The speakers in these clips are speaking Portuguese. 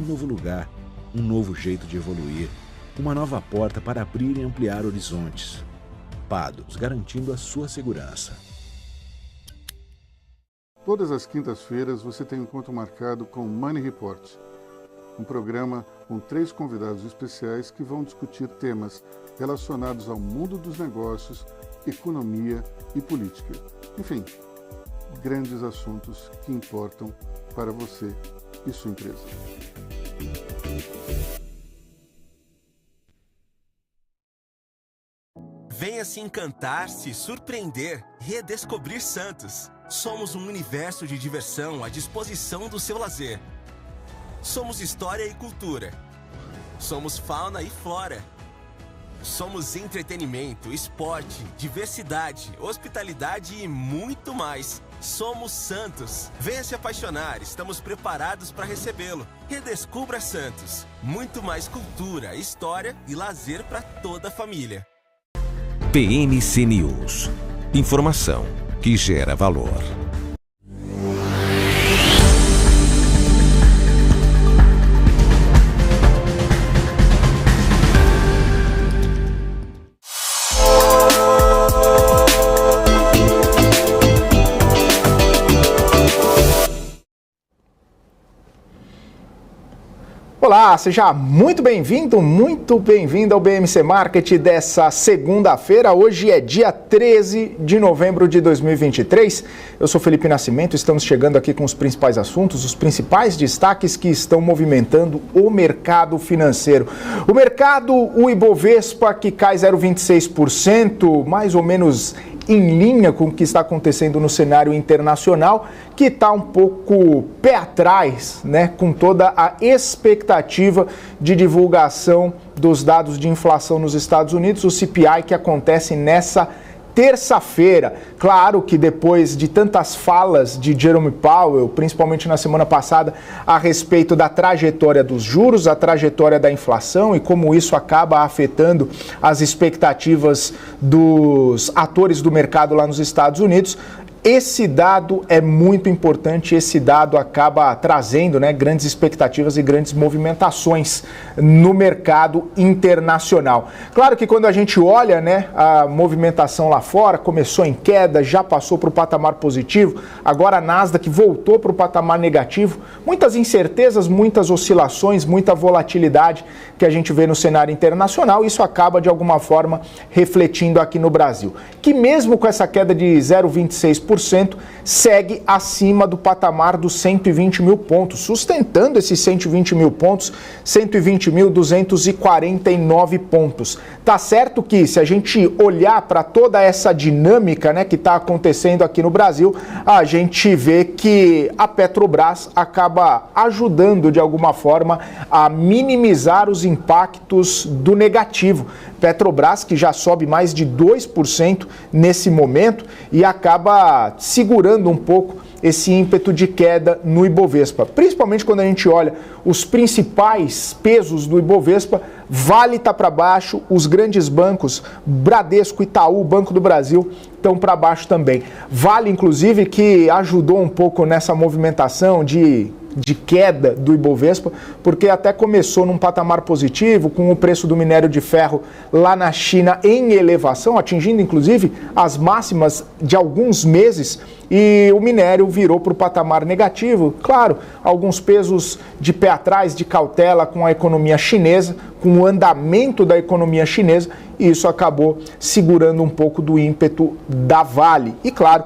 um novo lugar, um novo jeito de evoluir, uma nova porta para abrir e ampliar horizontes. Pados, garantindo a sua segurança. Todas as quintas-feiras você tem um encontro marcado com Money Report, um programa com 3 convidados especiais que vão discutir temas relacionados ao mundo dos negócios, economia e política. Enfim, grandes assuntos que importam para você e sua empresa. Venha se encantar, se surpreender, redescobrir Santos. Somos um universo de diversão à disposição do seu lazer. Somos história e cultura. Somos fauna e flora. Somos entretenimento, esporte, diversidade, hospitalidade e muito mais. Somos Santos. Venha se apaixonar, estamos preparados para recebê-lo. Redescubra Santos. Muito mais cultura, história e lazer para toda a família. PMC News. Informação que gera valor. Olá, seja muito bem-vindo ao BMC Market dessa segunda-feira. Hoje é dia 13 de novembro de 2023. Eu sou Felipe Nascimento, estamos chegando aqui com os principais assuntos, os principais destaques que estão movimentando o mercado financeiro. O Ibovespa, que cai 0,26%, mais ou menos em linha com o que está acontecendo no cenário internacional, que está um pouco pé atrás, né, com toda a expectativa de divulgação dos dados de inflação nos Estados Unidos, o CPI, que acontece nessa terça-feira. Claro que depois de tantas falas de Jerome Powell, principalmente na semana passada, a respeito da trajetória dos juros, a trajetória da inflação e como isso acaba afetando as expectativas dos atores do mercado lá nos Estados Unidos, esse dado é muito importante, esse dado acaba trazendo, né, grandes expectativas e grandes movimentações no mercado internacional. Claro que quando a gente olha, né, a movimentação lá fora, começou em queda, já passou para o patamar positivo, agora a Nasdaq voltou para o patamar negativo, muitas incertezas, muitas oscilações, muita volatilidade que a gente vê no cenário internacional, isso acaba de alguma forma refletindo aqui no Brasil, que mesmo com essa queda de 0,26%, segue acima do patamar dos 120 mil pontos, sustentando esses 120 mil pontos, 120.249 pontos. Tá certo que se a gente olhar para toda essa dinâmica, né, que está acontecendo aqui no Brasil, a gente vê que a Petrobras acaba ajudando de alguma forma a minimizar os impactos do negativo. Petrobras, que já sobe mais de 2% nesse momento e acaba segurando um pouco esse ímpeto de queda no Ibovespa. Principalmente quando a gente olha os principais pesos do Ibovespa, Vale está para baixo, os grandes bancos, Bradesco, Itaú, Banco do Brasil, estão para baixo também. Vale, inclusive, que ajudou um pouco nessa movimentação de queda do Ibovespa, porque até começou num patamar positivo, com o preço do minério de ferro lá na China em elevação, atingindo inclusive as máximas de alguns meses, e o minério virou para o patamar negativo. Claro, alguns pesos de pé atrás, de cautela com a economia chinesa, com o andamento da economia chinesa, e isso acabou segurando um pouco do ímpeto da Vale. E claro,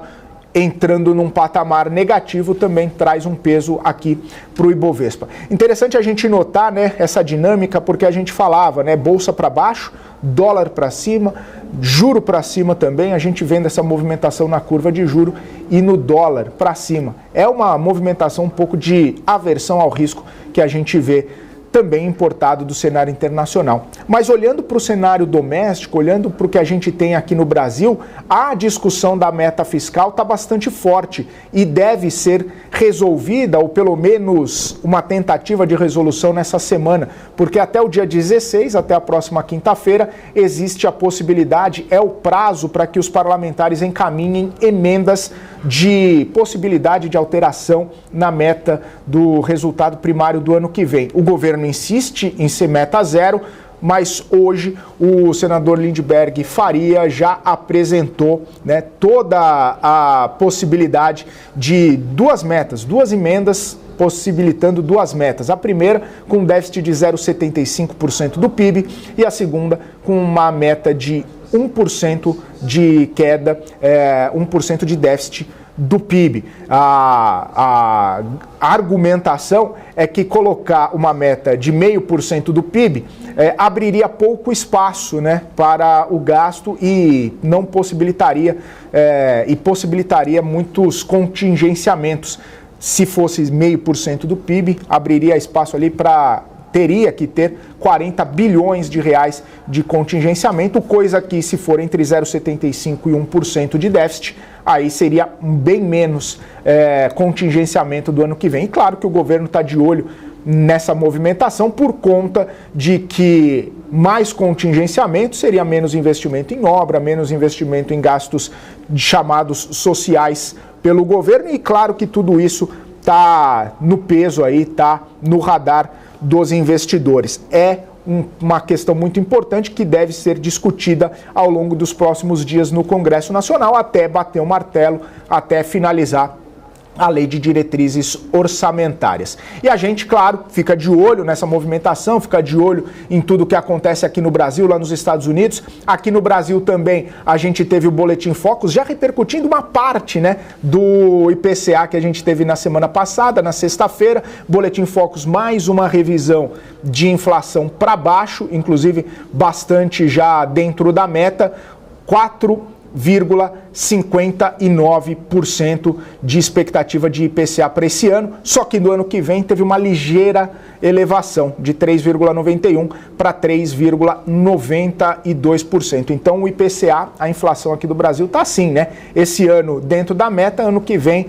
entrando num patamar negativo, também traz um peso aqui para o Ibovespa. Interessante a gente notar, né, essa dinâmica, porque a gente falava, né, bolsa para baixo, dólar para cima, juro para cima também, a gente vendo essa movimentação na curva de juro e no dólar para cima. É uma movimentação um pouco de aversão ao risco que a gente vê também importado do cenário internacional. Mas olhando para o cenário doméstico, olhando para o que a gente tem aqui no Brasil, a discussão da meta fiscal está bastante forte e deve ser resolvida, ou pelo menos uma tentativa de resolução nessa semana, porque até o dia 16, até a próxima quinta-feira, existe a possibilidade, é o prazo para que os parlamentares encaminhem emendas de possibilidade de alteração na meta do resultado primário do ano que vem. O governo insiste em ser meta zero, mas hoje o senador Lindbergh Faria já apresentou, né, toda a possibilidade de duas emendas possibilitando duas metas. A primeira com um déficit de 0,75% do PIB e a segunda com uma meta de 1% de queda, 1% de déficit do PIB. A argumentação é que colocar uma meta de 0,5% do PIB abriria pouco espaço, né, para o gasto e não possibilitaria possibilitaria muitos contingenciamentos. Se fosse 0,5% do PIB, abriria espaço ali teria que ter 40 bilhões de reais de contingenciamento, coisa que, se for entre 0,75% e 1% de déficit, aí seria bem menos contingenciamento do ano que vem. E claro que o governo está de olho nessa movimentação por conta de que mais contingenciamento seria menos investimento em obra, menos investimento em gastos chamados sociais pelo governo, e claro que tudo isso está no peso aí, está no radar dos investidores. É uma questão muito importante que deve ser discutida ao longo dos próximos dias no Congresso Nacional, até bater o martelo, até finalizar a lei de diretrizes orçamentárias. E a gente, claro, fica de olho nessa movimentação, fica de olho em tudo que acontece aqui no Brasil, lá nos Estados Unidos. Aqui no Brasil também a gente teve o Boletim Focus, já repercutindo uma parte, né, do IPCA que a gente teve na semana passada, na sexta-feira. Boletim Focus, mais uma revisão de inflação para baixo, inclusive bastante já dentro da meta, 4,59% de expectativa de IPCA para esse ano, só que no ano que vem teve uma ligeira elevação de 3,91% para 3,92%. Então o IPCA, a inflação aqui do Brasil está assim, né? Esse ano dentro da meta, ano que vem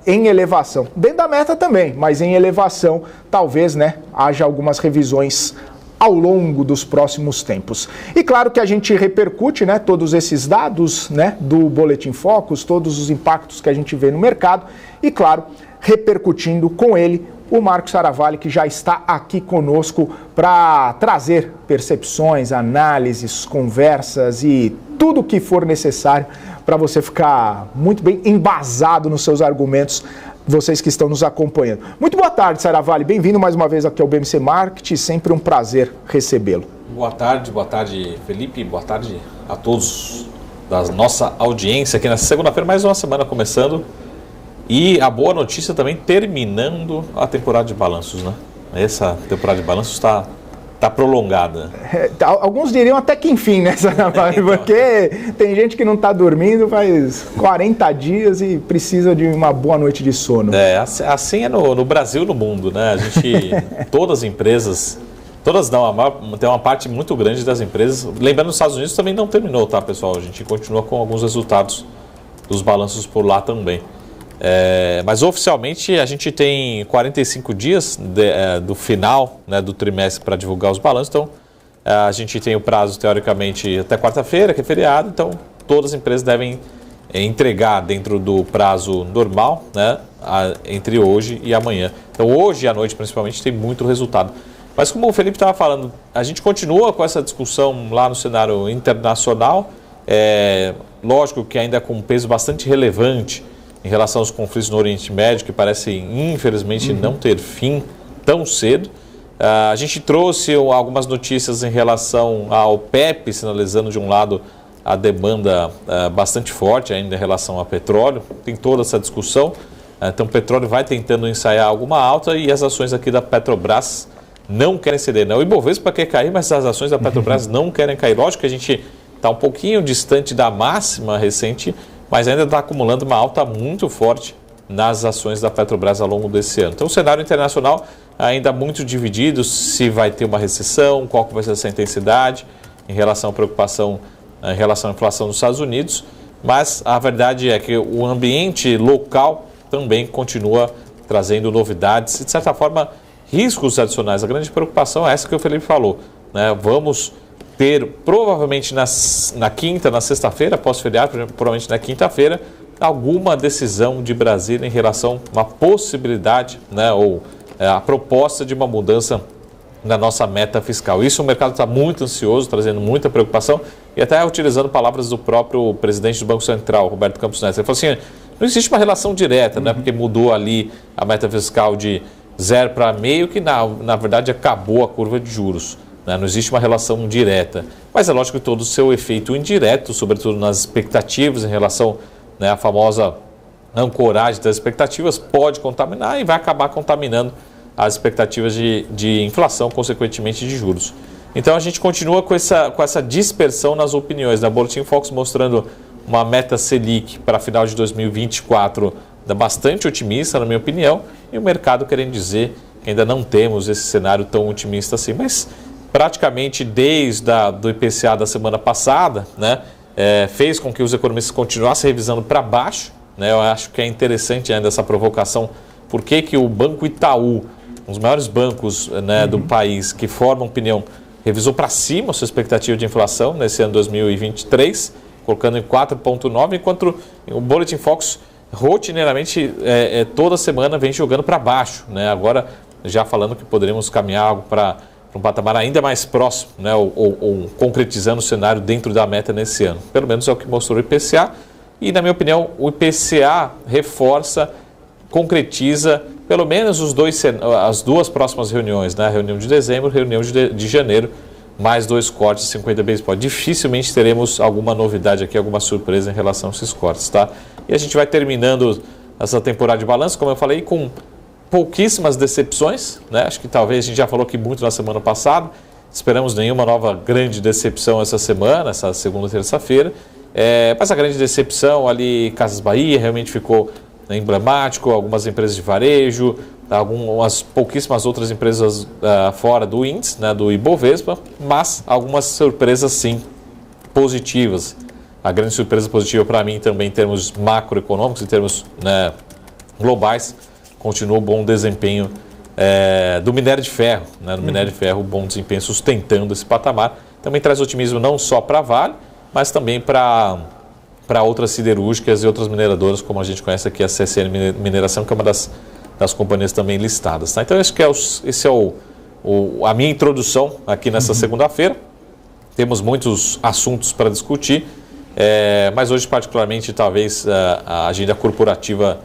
em elevação. Dentro da meta também, mas em elevação, talvez, né, haja algumas revisões ao longo dos próximos tempos. E claro que a gente repercute, né, todos esses dados, né, do Boletim Focus, todos os impactos que a gente vê no mercado e, claro, repercutindo com ele o Marcos Saravalli, que já está aqui conosco para trazer percepções, análises, conversas e tudo o que for necessário para você ficar muito bem embasado nos seus argumentos, vocês que estão nos acompanhando. Muito boa tarde, Saravalli. Bem-vindo mais uma vez aqui ao BMC Market. Sempre um prazer recebê-lo. Boa tarde, Felipe. Boa tarde a todos da nossa audiência aqui nessa segunda-feira. Mais uma semana começando. E a boa notícia também terminando a temporada de balanços, né? Essa temporada de balanços está prolongada. Alguns diriam até que enfim, né, Saravalli? Então. Porque tem gente que não está dormindo faz 40 dias e precisa de uma boa noite de sono. Assim é no Brasil e no mundo, né? A gente, todas as empresas, tem uma parte muito grande das empresas, lembrando os Estados Unidos também não terminou, tá, pessoal? A gente continua com alguns resultados dos balanços por lá também. Mas oficialmente a gente tem 45 dias do final, né, do trimestre para divulgar os balanços, então a gente tem o prazo teoricamente até quarta-feira, que é feriado, então todas as empresas devem entregar dentro do prazo normal, né, entre hoje e amanhã. Então hoje à noite principalmente tem muito resultado. Mas como o Felipe estava falando, a gente continua com essa discussão lá no cenário internacional, lógico que ainda com um peso bastante relevante em relação aos conflitos no Oriente Médio, que parecem, infelizmente, não ter fim tão cedo. A gente trouxe algumas notícias em relação ao OPEP, sinalizando, de um lado, a demanda bastante forte ainda em relação ao petróleo. Tem toda essa discussão. Então, o petróleo vai tentando ensaiar alguma alta e as ações aqui da Petrobras não querem ceder. Não, o Ibovespa quer cair, mas as ações da Petrobras não querem cair. Lógico que a gente está um pouquinho distante da máxima recente, mas ainda está acumulando uma alta muito forte nas ações da Petrobras ao longo desse ano. Então, o cenário internacional ainda muito divididos se vai ter uma recessão, qual que vai ser essa intensidade em relação à preocupação, em relação à inflação nos Estados Unidos, mas a verdade é que o ambiente local também continua trazendo novidades e, de certa forma, riscos adicionais. A grande preocupação é essa que o Felipe falou, né? Vamos ter, provavelmente na quinta, na sexta-feira, pós-feriado, provavelmente na quinta-feira, alguma decisão de Brasília em relação a uma possibilidade, né, ou a proposta de uma mudança na nossa meta fiscal. Isso o mercado está muito ansioso, trazendo muita preocupação, e até utilizando palavras do próprio presidente do Banco Central, Roberto Campos Neto. Ele falou assim, não existe uma relação direta, né, porque mudou ali a meta fiscal de 0 para meio, que na verdade acabou a curva de juros. Né? Não existe uma relação direta. Mas é lógico que todo o seu efeito indireto, sobretudo nas expectativas em relação, né, à famosa ancoragem das expectativas, pode contaminar e vai acabar contaminando as expectativas de inflação, consequentemente de juros. Então a gente continua com essa dispersão nas opiniões. Na Boletim Focus mostrando uma meta Selic para final de 2024 bastante otimista, na minha opinião, e o mercado querendo dizer que ainda não temos esse cenário tão otimista assim. Mas praticamente desde do IPCA da semana passada, né, fez com que os economistas continuassem revisando para baixo. Né, eu acho que é interessante ainda essa provocação. Por que o Banco Itaú, um dos maiores bancos, né, do país, que formam opinião, revisou para cima a sua expectativa de inflação nesse ano 2023, colocando em 4,9, enquanto o Boletim Focus rotineiramente, toda semana, vem jogando para baixo. Né? Agora, já falando que poderíamos caminhar para um patamar ainda mais próximo, né? ou concretizando o cenário dentro da meta nesse ano. Pelo menos é o que mostrou o IPCA. E, na minha opinião, o IPCA reforça, concretiza pelo menos as duas próximas reuniões, né? Reunião de dezembro, reunião de janeiro, mais 2 cortes de 50 basis points. Dificilmente teremos alguma novidade aqui, alguma surpresa em relação a esses cortes, tá? E a gente vai terminando essa temporada de balanço, como eu falei, com pouquíssimas decepções, né? Acho que talvez a gente já falou aqui muito na semana passada. Esperamos nenhuma nova grande decepção essa semana, essa segunda e terça-feira. Mas a grande decepção ali, Casas Bahia, realmente ficou emblemático, algumas empresas de varejo, algumas pouquíssimas outras empresas fora do índice, né, do Ibovespa, mas algumas surpresas sim positivas. A grande surpresa positiva para mim também em termos macroeconômicos, em termos, né, globais, continua o bom desempenho do minério de ferro. Né, no minério de ferro, o bom desempenho sustentando esse patamar. Também traz otimismo não só para a Vale, mas também para outras siderúrgicas e outras mineradoras, como a gente conhece aqui, a CSN Mineração, que é uma das companhias também listadas. Tá? Então, acho que esse é a minha introdução aqui nessa segunda-feira. Temos muitos assuntos para discutir, mas hoje, particularmente, talvez a agenda corporativa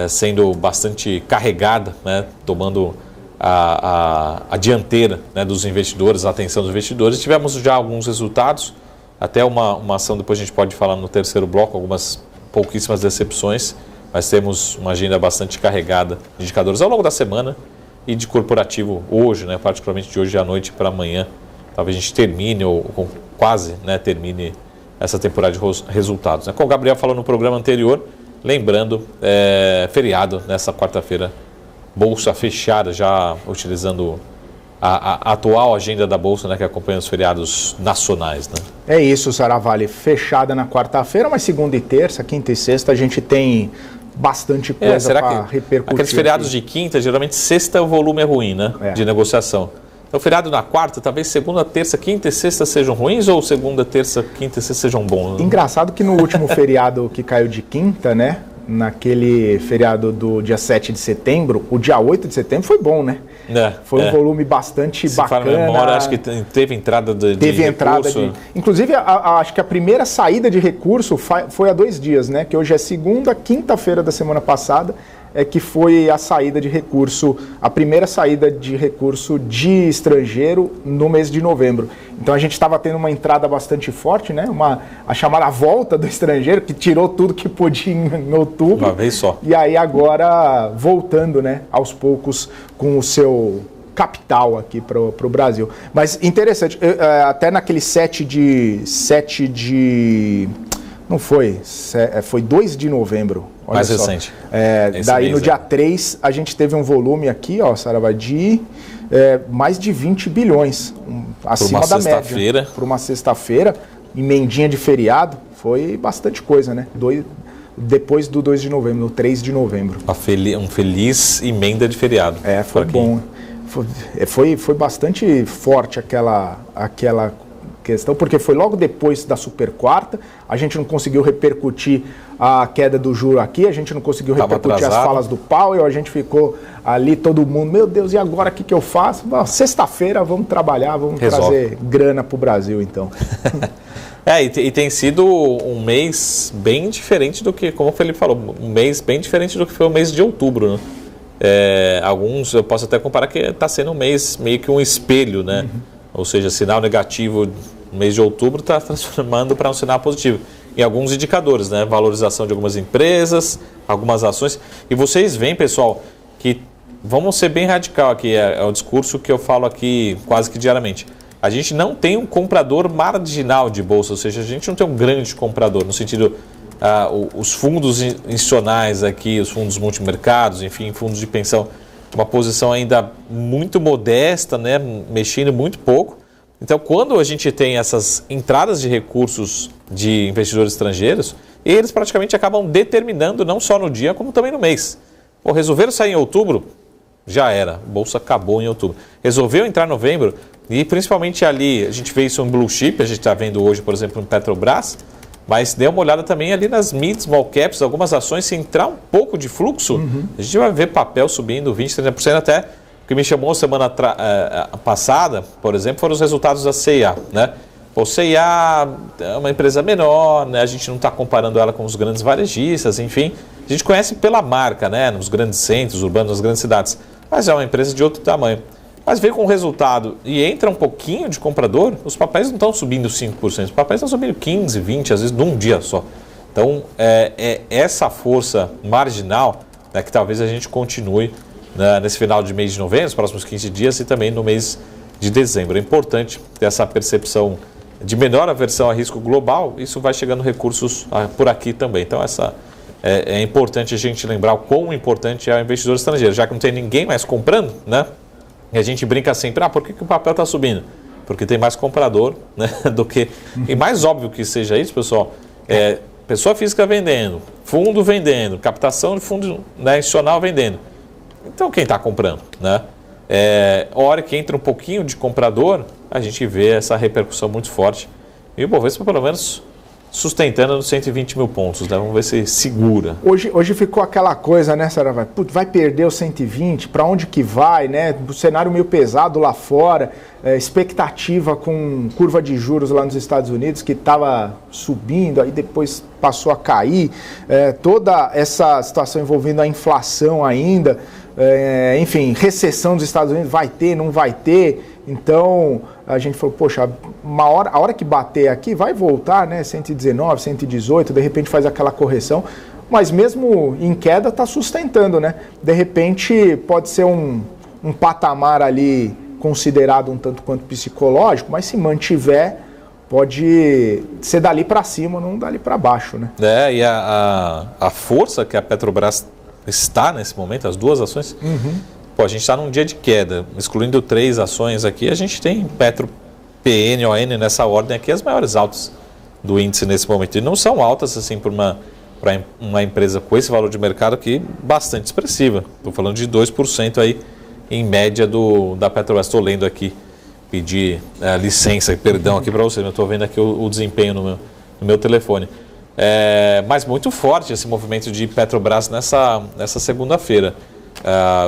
sendo bastante carregada, né, tomando a dianteira, né, dos investidores, a atenção dos investidores. Tivemos já alguns resultados, até uma ação, depois a gente pode falar no terceiro bloco, algumas pouquíssimas decepções, mas temos uma agenda bastante carregada de indicadores ao longo da semana e de corporativo hoje, né, particularmente de hoje à noite para amanhã. Talvez a gente termine, ou quase, né, termine essa temporada de resultados. Como o Gabriel falou no programa anterior, lembrando, feriado nessa quarta-feira, bolsa fechada, já utilizando a atual agenda da Bolsa, né, que acompanha os feriados nacionais. Né? É isso, Saravale. Fechada na quarta-feira, mas segunda e terça, quinta e sexta, a gente tem bastante coisa para repercutir. Aqueles feriados de quinta, geralmente sexta o volume é ruim, né, de negociação. Então, feriado na quarta, talvez segunda, terça, quinta e sexta sejam ruins, ou segunda, terça, quinta e sexta sejam bons? Né? Engraçado que no último feriado que caiu de quinta, né, naquele feriado do dia 7 de setembro, o dia 8 de setembro foi bom, né? Foi um volume bastante bacana. Memória, acho que teve entrada de recurso. Inclusive, acho que a primeira saída de recurso foi há 2 dias, né? Que hoje é segunda, quinta-feira da semana passada, que foi a saída de recurso, a primeira saída de recurso de estrangeiro no mês de novembro. Então a gente estava tendo uma entrada bastante forte, né? A chamada volta do estrangeiro, que tirou tudo que podia em outubro. Uma vez só. E aí agora voltando, né, aos poucos com o seu capital aqui para o Brasil. Mas interessante, até naquele 7 de Não foi, foi 2 de novembro. Olha mais só. Recente. Daí no dia 3 a gente teve um volume aqui, ó, Saraiva, de mais de 20 bilhões, acima da média. Por uma sexta-feira, emendinha de feriado, foi bastante coisa, né? Depois do 2 de novembro, no 3 de novembro. Um feliz emenda de feriado. Foi bom. Foi bastante forte aquela questão, porque foi logo depois da super quarta, a gente não conseguiu repercutir a queda do juro aqui, a gente não conseguiu repercutir as falas do Powell, a gente ficou ali todo mundo, meu Deus, e agora o que eu faço? Sexta-feira vamos trabalhar, vamos trazer grana para o Brasil então. E tem sido um mês bem diferente do que, como o Felipe falou, um mês bem diferente do que foi o mês de outubro, né? Alguns eu posso até comparar que está sendo um mês meio que um espelho, né? Ou seja, sinal negativo no mês de outubro está transformando para um sinal positivo em alguns indicadores, né? Valorização de algumas empresas, algumas ações. E vocês veem, pessoal, que vamos ser bem radical aqui, é o discurso que eu falo aqui quase que diariamente. A gente não tem um comprador marginal de bolsa, ou seja, a gente não tem um grande comprador, no sentido, os fundos institucionais aqui, os fundos multimercados, enfim, fundos de pensão, uma posição ainda muito modesta, né, mexendo muito pouco. Então, quando a gente tem essas entradas de recursos de investidores estrangeiros, eles praticamente acabam determinando não só no dia, como também no mês. Resolveram sair em outubro, já era, a bolsa acabou em outubro. Resolveu entrar em novembro, e principalmente ali, a gente vê isso em blue chip, a gente está vendo hoje, por exemplo, em Petrobras, mas dê uma olhada também ali nas mid, small caps, algumas ações, se entrar um pouco de fluxo, a gente vai ver papel subindo 20%, 30% até. O que me chamou semana passada, por exemplo, foram os resultados da C&A, né? C&A é uma empresa menor, né? A gente não está comparando ela com os grandes varejistas, enfim. A gente conhece pela marca, né? Nos grandes centros urbanos, nas grandes cidades, mas é uma empresa de outro tamanho. Mas veio com o resultado e entra um pouquinho de comprador, os papéis não estão subindo 5%, os papéis estão subindo 15%, 20%, às vezes num dia só. Então, essa força marginal, né, que talvez a gente continue, né, nesse final de mês de novembro, nos próximos 15 dias e também no mês de dezembro. É importante ter essa percepção de menor aversão a risco global, isso vai chegando recursos por aqui também. Então, é importante a gente lembrar o quão importante é o investidor estrangeiro, já que não tem ninguém mais comprando, né? E a gente brinca sempre, por que o papel está subindo? Porque tem mais comprador, né, do que... E mais óbvio que seja isso, pessoal, pessoa física vendendo, fundo vendendo, captação de fundo, né, institucional vendendo. Então quem está comprando, né? A hora que entra um pouquinho de comprador, a gente vê essa repercussão muito forte. E o Bovespa, pelo menos, sustentando nos 120 mil pontos, né? Vamos ver se segura. Hoje ficou aquela coisa, né, Saraiva? Vai perder os 120, para onde que vai, né? O cenário meio pesado lá fora, expectativa com curva de juros lá nos Estados Unidos, que estava subindo, aí depois passou a cair, toda essa situação envolvendo a inflação ainda, enfim, recessão dos Estados Unidos, vai ter, não vai ter. Então, a gente falou, poxa, a hora que bater aqui vai voltar, né? 119, 118, de repente faz aquela correção, mas mesmo em queda está sustentando, né? De repente pode ser um patamar ali considerado um tanto quanto psicológico, mas se mantiver, pode ser dali para cima, não dali para baixo, né? E a força que a Petrobras está nesse momento, as duas ações... a gente está num dia de queda, excluindo 3 ações aqui, a gente tem Petro, PN, ON nessa ordem aqui, as maiores altas do índice nesse momento. E não são altas assim para uma empresa com esse valor de mercado aqui bastante expressiva. Estou falando de 2% aí em média da Petrobras. Estou lendo aqui, pedir licença e perdão aqui para vocês, eu estou vendo aqui o desempenho no meu telefone. Mas muito forte esse movimento de Petrobras nessa segunda-feira.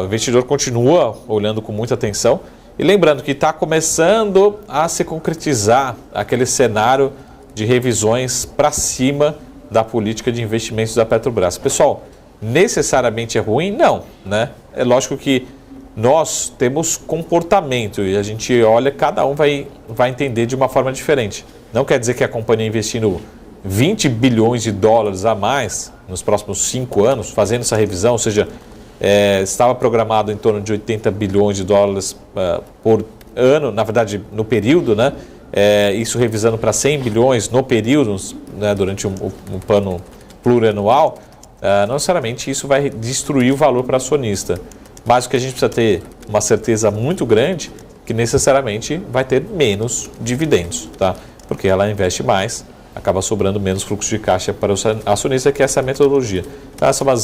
O investidor continua olhando com muita atenção e lembrando que está começando a se concretizar aquele cenário de revisões para cima da política de investimentos da Petrobras. Pessoal, necessariamente é ruim? Não, né? É lógico que nós temos comportamento e a gente olha, cada um vai entender de uma forma diferente. Não quer dizer que a companhia investindo 20 bilhões de dólares a mais nos próximos 5 anos, fazendo essa revisão, ou seja, estava programado em torno de 80 bilhões de dólares por ano, na verdade no período, né? isso revisando para 100 bilhões no período, né, durante um plano plurianual, não necessariamente isso vai destruir o valor para o acionista. Mas o que a gente precisa ter uma certeza muito grande que necessariamente vai ter menos dividendos, tá? Porque ela investe mais, acaba sobrando menos fluxo de caixa para o acionista, que essa é a metodologia. Então, essa é uma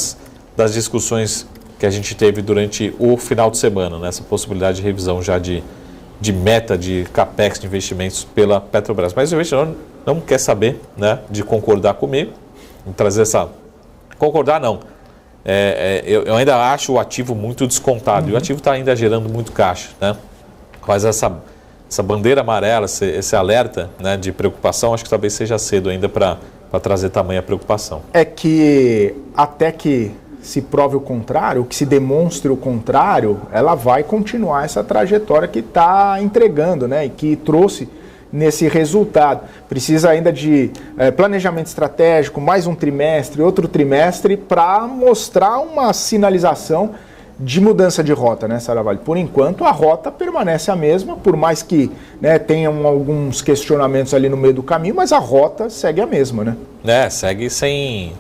das discussões que a gente teve durante o final de semana, né? Essa possibilidade de revisão já de meta de CAPEX de investimentos pela Petrobras. Mas o investidor não quer saber, né, de concordar comigo, em trazer essa... Concordar não. Eu ainda acho o ativo muito descontado, e o ativo está ainda gerando muito caixa, né? Mas essa bandeira amarela, esse alerta, né, de preocupação, acho que talvez seja cedo ainda para trazer tamanha preocupação. É que até que se prove o contrário, que se demonstre o contrário, ela vai continuar essa trajetória que está entregando, né, e que trouxe nesse resultado. Precisa ainda de planejamento estratégico, mais um trimestre, outro trimestre, para mostrar uma sinalização de mudança de rota, né, Saravalli? Por enquanto, a rota permanece a mesma, por mais que, né, tenham alguns questionamentos ali no meio do caminho, mas a rota segue a mesma, né? Segue sem...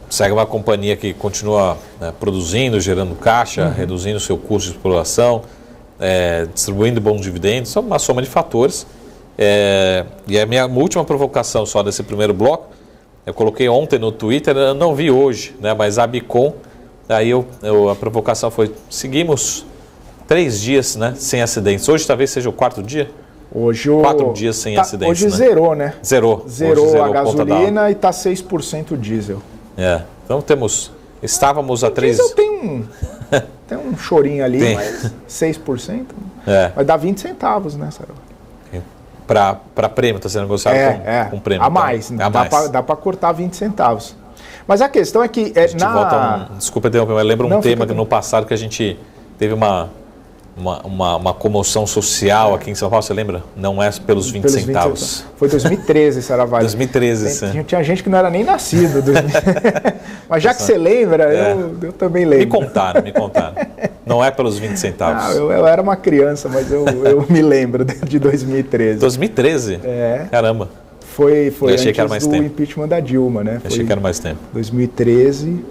Segue uma companhia que continua, né, produzindo, gerando caixa, reduzindo seu custo de exploração, distribuindo bons dividendos, é uma soma de fatores. E a minha última provocação só desse primeiro bloco, eu coloquei ontem no Twitter, eu não vi hoje, né, mas a Bicom, aí a provocação foi, seguimos 3 dias, né, sem acidentes. Hoje talvez seja o 4º dia? Hoje 4 dias sem acidentes. Hoje, né? Zerou, né? Zerou a gasolina e está 6% diesel. Então estávamos a 3... Diesel tem um chorinho ali, mas 6%. Vai dar 20 centavos, né, Saravalli? Para prêmio, está sendo negociado com prêmio. A mais, dá para cortar 20 centavos. Mas a questão é que... Desculpa interromper, mas lembra um tema que no passado que a gente teve uma comoção social aqui em São Paulo, você lembra? Não é pelos 20 centavos. Foi 2013, Saravalli. 2013, sim. Tinha gente que não era nem nascido. Mas já que você lembra, eu também lembro. Me contaram. Não é pelos 20 centavos. Eu era uma criança, mas eu me lembro de 2013. 2013? Caramba. Foi achei que era mais do tempo. Impeachment da Dilma, né? Achei que era mais tempo. 2013,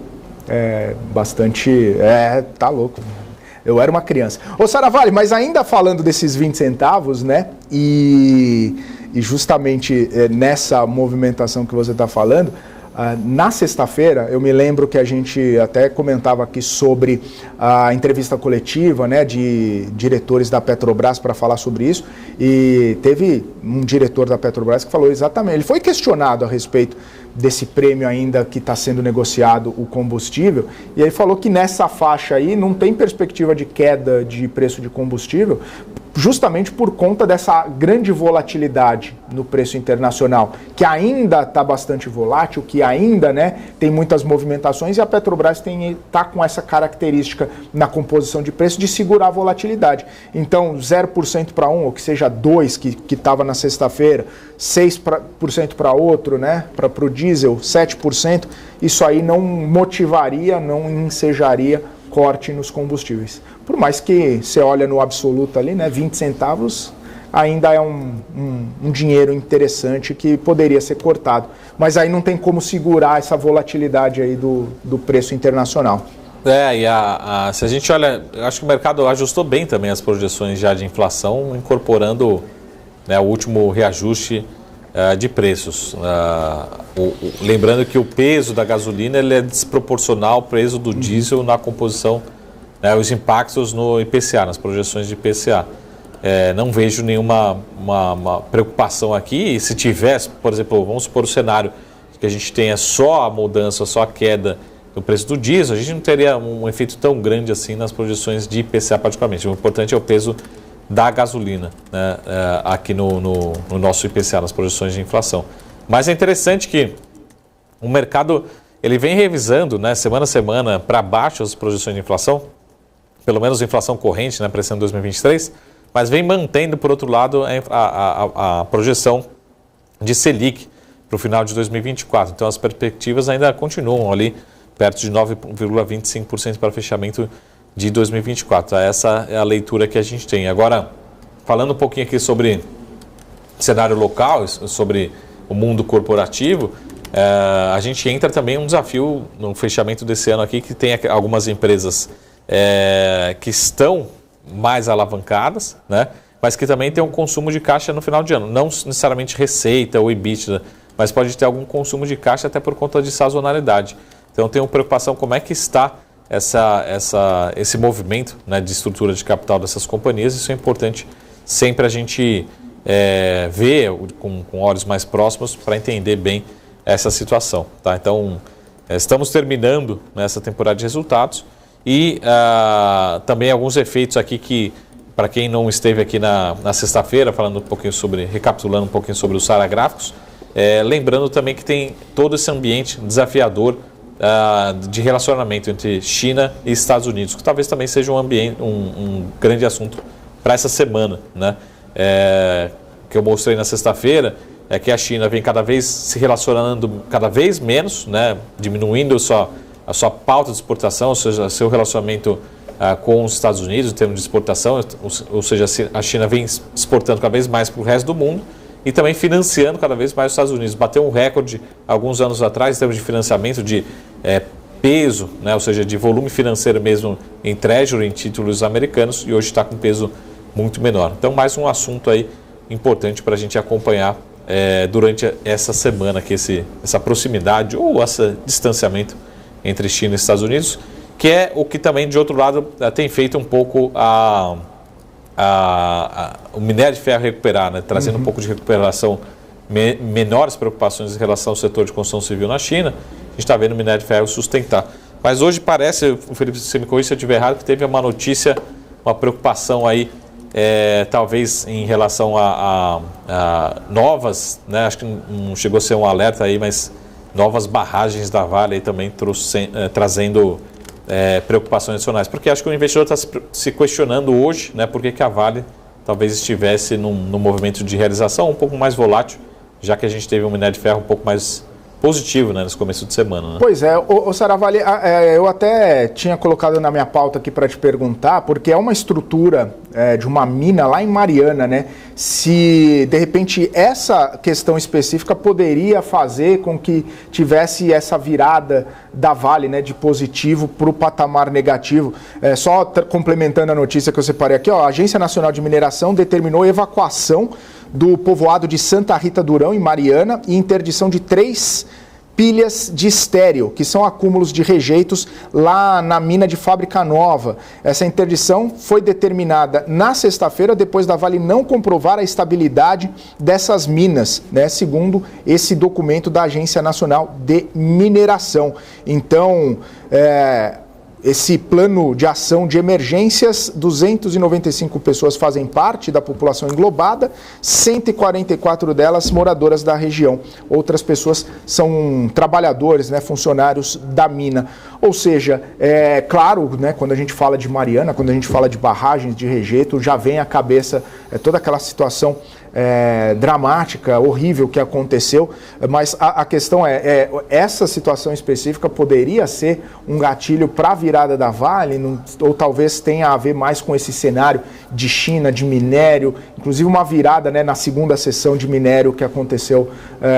bastante... tá louco. Eu era uma criança. Ô, Saravalli, mas ainda falando desses 20 centavos, né? E justamente nessa movimentação que você está falando, na sexta-feira, eu me lembro que a gente até comentava aqui sobre a entrevista coletiva, né, de diretores da Petrobras para falar sobre isso, e teve um diretor da Petrobras que falou exatamente, ele foi questionado a respeito desse prêmio ainda que está sendo negociado o combustível, e ele falou que nessa faixa aí não tem perspectiva de queda de preço de combustível, justamente por conta dessa grande volatilidade no preço internacional, que ainda está bastante volátil, que ainda, né, tem muitas movimentações, e a Petrobras está com essa característica na composição de preço de segurar a volatilidade. Então, 0% para um, ou que seja 2%, que estava na sexta-feira, 6% para outro, né, para o diesel, 7%, isso aí não motivaria, não ensejaria corte nos combustíveis. Por mais que você olha no absoluto ali, né, 20 centavos ainda é um dinheiro interessante que poderia ser cortado. Mas aí não tem como segurar essa volatilidade aí do preço internacional. Se a gente olha, eu acho que o mercado ajustou bem também as projeções já de inflação, incorporando, né, o último reajuste de preços. Lembrando que o peso da gasolina ele é desproporcional ao peso do diesel na composição, né, os impactos no IPCA, nas projeções de IPCA. Não vejo nenhuma uma preocupação aqui, e se tivesse, por exemplo, vamos supor o cenário que a gente tenha só a mudança, só a queda do preço do diesel, a gente não teria um efeito tão grande assim nas projeções de IPCA particularmente. O importante é o peso da gasolina, né, aqui no nosso IPCA, nas projeções de inflação. Mas é interessante que o mercado ele vem revisando, né, semana a semana para baixo as projeções de inflação, pelo menos a inflação corrente, né, para esse ano 2023, mas vem mantendo, por outro lado, a projeção de Selic para o final de 2024. Então as perspectivas ainda continuam ali perto de 9,25% para fechamento de 2024. Essa é a leitura que a gente tem. Agora, falando um pouquinho aqui sobre cenário local, sobre o mundo corporativo, a gente entra também um desafio no fechamento desse ano aqui, que tem algumas empresas que estão mais alavancadas, né? Mas que também tem um consumo de caixa no final de ano. Não necessariamente receita ou EBITDA, mas pode ter algum consumo de caixa até por conta de sazonalidade. Então, tenho preocupação como é que está esse movimento, né, de estrutura de capital dessas companhias. Isso é importante sempre a gente ver com olhos mais próximos para entender bem essa situação. Tá? Então, estamos terminando essa temporada de resultados e também alguns efeitos aqui que, para quem não esteve aqui na sexta-feira, recapitulando um pouquinho sobre os Sara Gráficos, lembrando também que tem todo esse ambiente desafiador de relacionamento entre China e Estados Unidos, que talvez também seja um grande assunto para essa semana, né? Que eu mostrei na sexta-feira, é que a China vem cada vez se relacionando cada vez menos, né? Diminuindo a sua pauta de exportação, ou seja, seu relacionamento com os Estados Unidos em termos de exportação, ou seja, a China vem exportando cada vez mais para o resto do mundo e também financiando cada vez mais os Estados Unidos. Bateu um recorde alguns anos atrás em termos de financiamento de peso, né? Ou seja, de volume financeiro mesmo em treasury, em títulos americanos, e hoje está com peso muito menor. Então, mais um assunto aí importante para a gente acompanhar durante essa semana, aqui, essa proximidade ou esse distanciamento entre China e Estados Unidos, que é o que também, de outro lado, tem feito um pouco o minério de ferro recuperar, né? Trazendo um pouco de recuperação, menores preocupações em relação ao setor de construção civil na China. A gente está vendo o minério de ferro sustentar. Mas hoje parece, Felipe, se me corrija se eu estiver errado, que teve uma notícia, uma preocupação aí, talvez em relação a novas, né? Acho que não chegou a ser um alerta aí, mas novas barragens da Vale aí também trazendo preocupações adicionais. Porque acho que o investidor está se questionando hoje, né, por que a Vale talvez estivesse num movimento de realização um pouco mais volátil, já que a gente teve um minério de ferro um pouco mais positivo, né, nesse começo de semana. Né? Pois é, o Saravalli, eu até tinha colocado na minha pauta aqui para te perguntar, porque é uma estrutura de uma mina lá em Mariana, né? Se de repente essa questão específica poderia fazer com que tivesse essa virada da Vale, né, de positivo para o patamar negativo. Só complementando a notícia que eu separei aqui, ó, a Agência Nacional de Mineração determinou evacuação do povoado de Santa Rita Durão, em Mariana, e interdição de 3 pilhas de estéreo, que são acúmulos de rejeitos lá na mina de Fábrica Nova. Essa interdição foi determinada na sexta-feira, depois da Vale não comprovar a estabilidade dessas minas, né, segundo esse documento da Agência Nacional de Mineração. Então, esse plano de ação de emergências, 295 pessoas fazem parte da população englobada, 144 delas moradoras da região. Outras pessoas são trabalhadores, né, funcionários da mina. Ou seja, claro, né, quando a gente fala de Mariana, quando a gente fala de barragens de rejeito, já vem à cabeça toda aquela situação dramática, horrível que aconteceu, mas a questão essa situação específica poderia ser um gatilho para a virada da Vale, ou talvez tenha a ver mais com esse cenário de China, de minério, inclusive uma virada, né, na segunda sessão de minério que aconteceu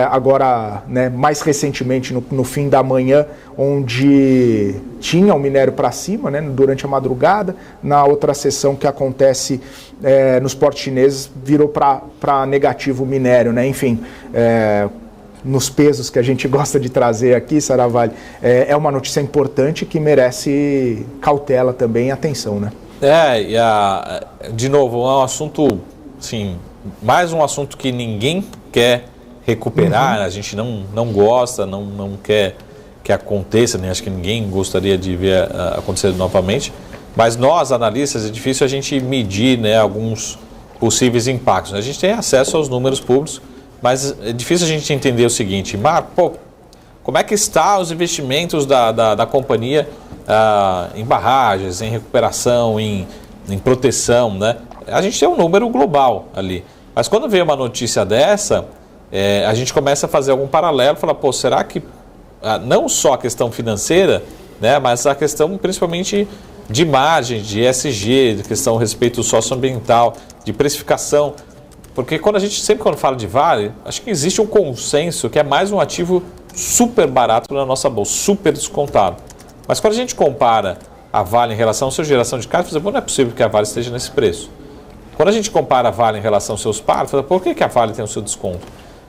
agora, né, mais recentemente no fim da manhã, onde tinha o minério para cima, né, durante a madrugada. Na outra sessão que acontece nos portos chineses, virou para negativo o minério, né? Enfim, nos pesos que a gente gosta de trazer aqui, Saravalli, é uma notícia importante que merece cautela também e atenção, né? De novo, é um assunto, assim, mais um assunto que ninguém quer recuperar, a gente não gosta, não quer que aconteça, né? Acho que ninguém gostaria de ver acontecer novamente, mas nós, analistas, é difícil a gente medir, né, alguns possíveis impactos. A gente tem acesso aos números públicos, mas é difícil a gente entender o seguinte: Marco, como é que estão os investimentos da companhia em barragens, em recuperação, em proteção, né? A gente tem um número global ali, mas quando vem uma notícia dessa, a gente começa a fazer algum paralelo, fala, será que não só a questão financeira, né, mas a questão principalmente de margem, de ESG, de questão a respeito socioambiental, de precificação, Porque quando fala de Vale, acho que existe um consenso que é mais um ativo super barato na nossa bolsa, super descontado. Mas quando a gente compara a Vale em relação à sua geração de caixa, não é possível que a Vale esteja nesse preço. Quando a gente compara a Vale em relação aos seus pares, por que a Vale tem o seu desconto?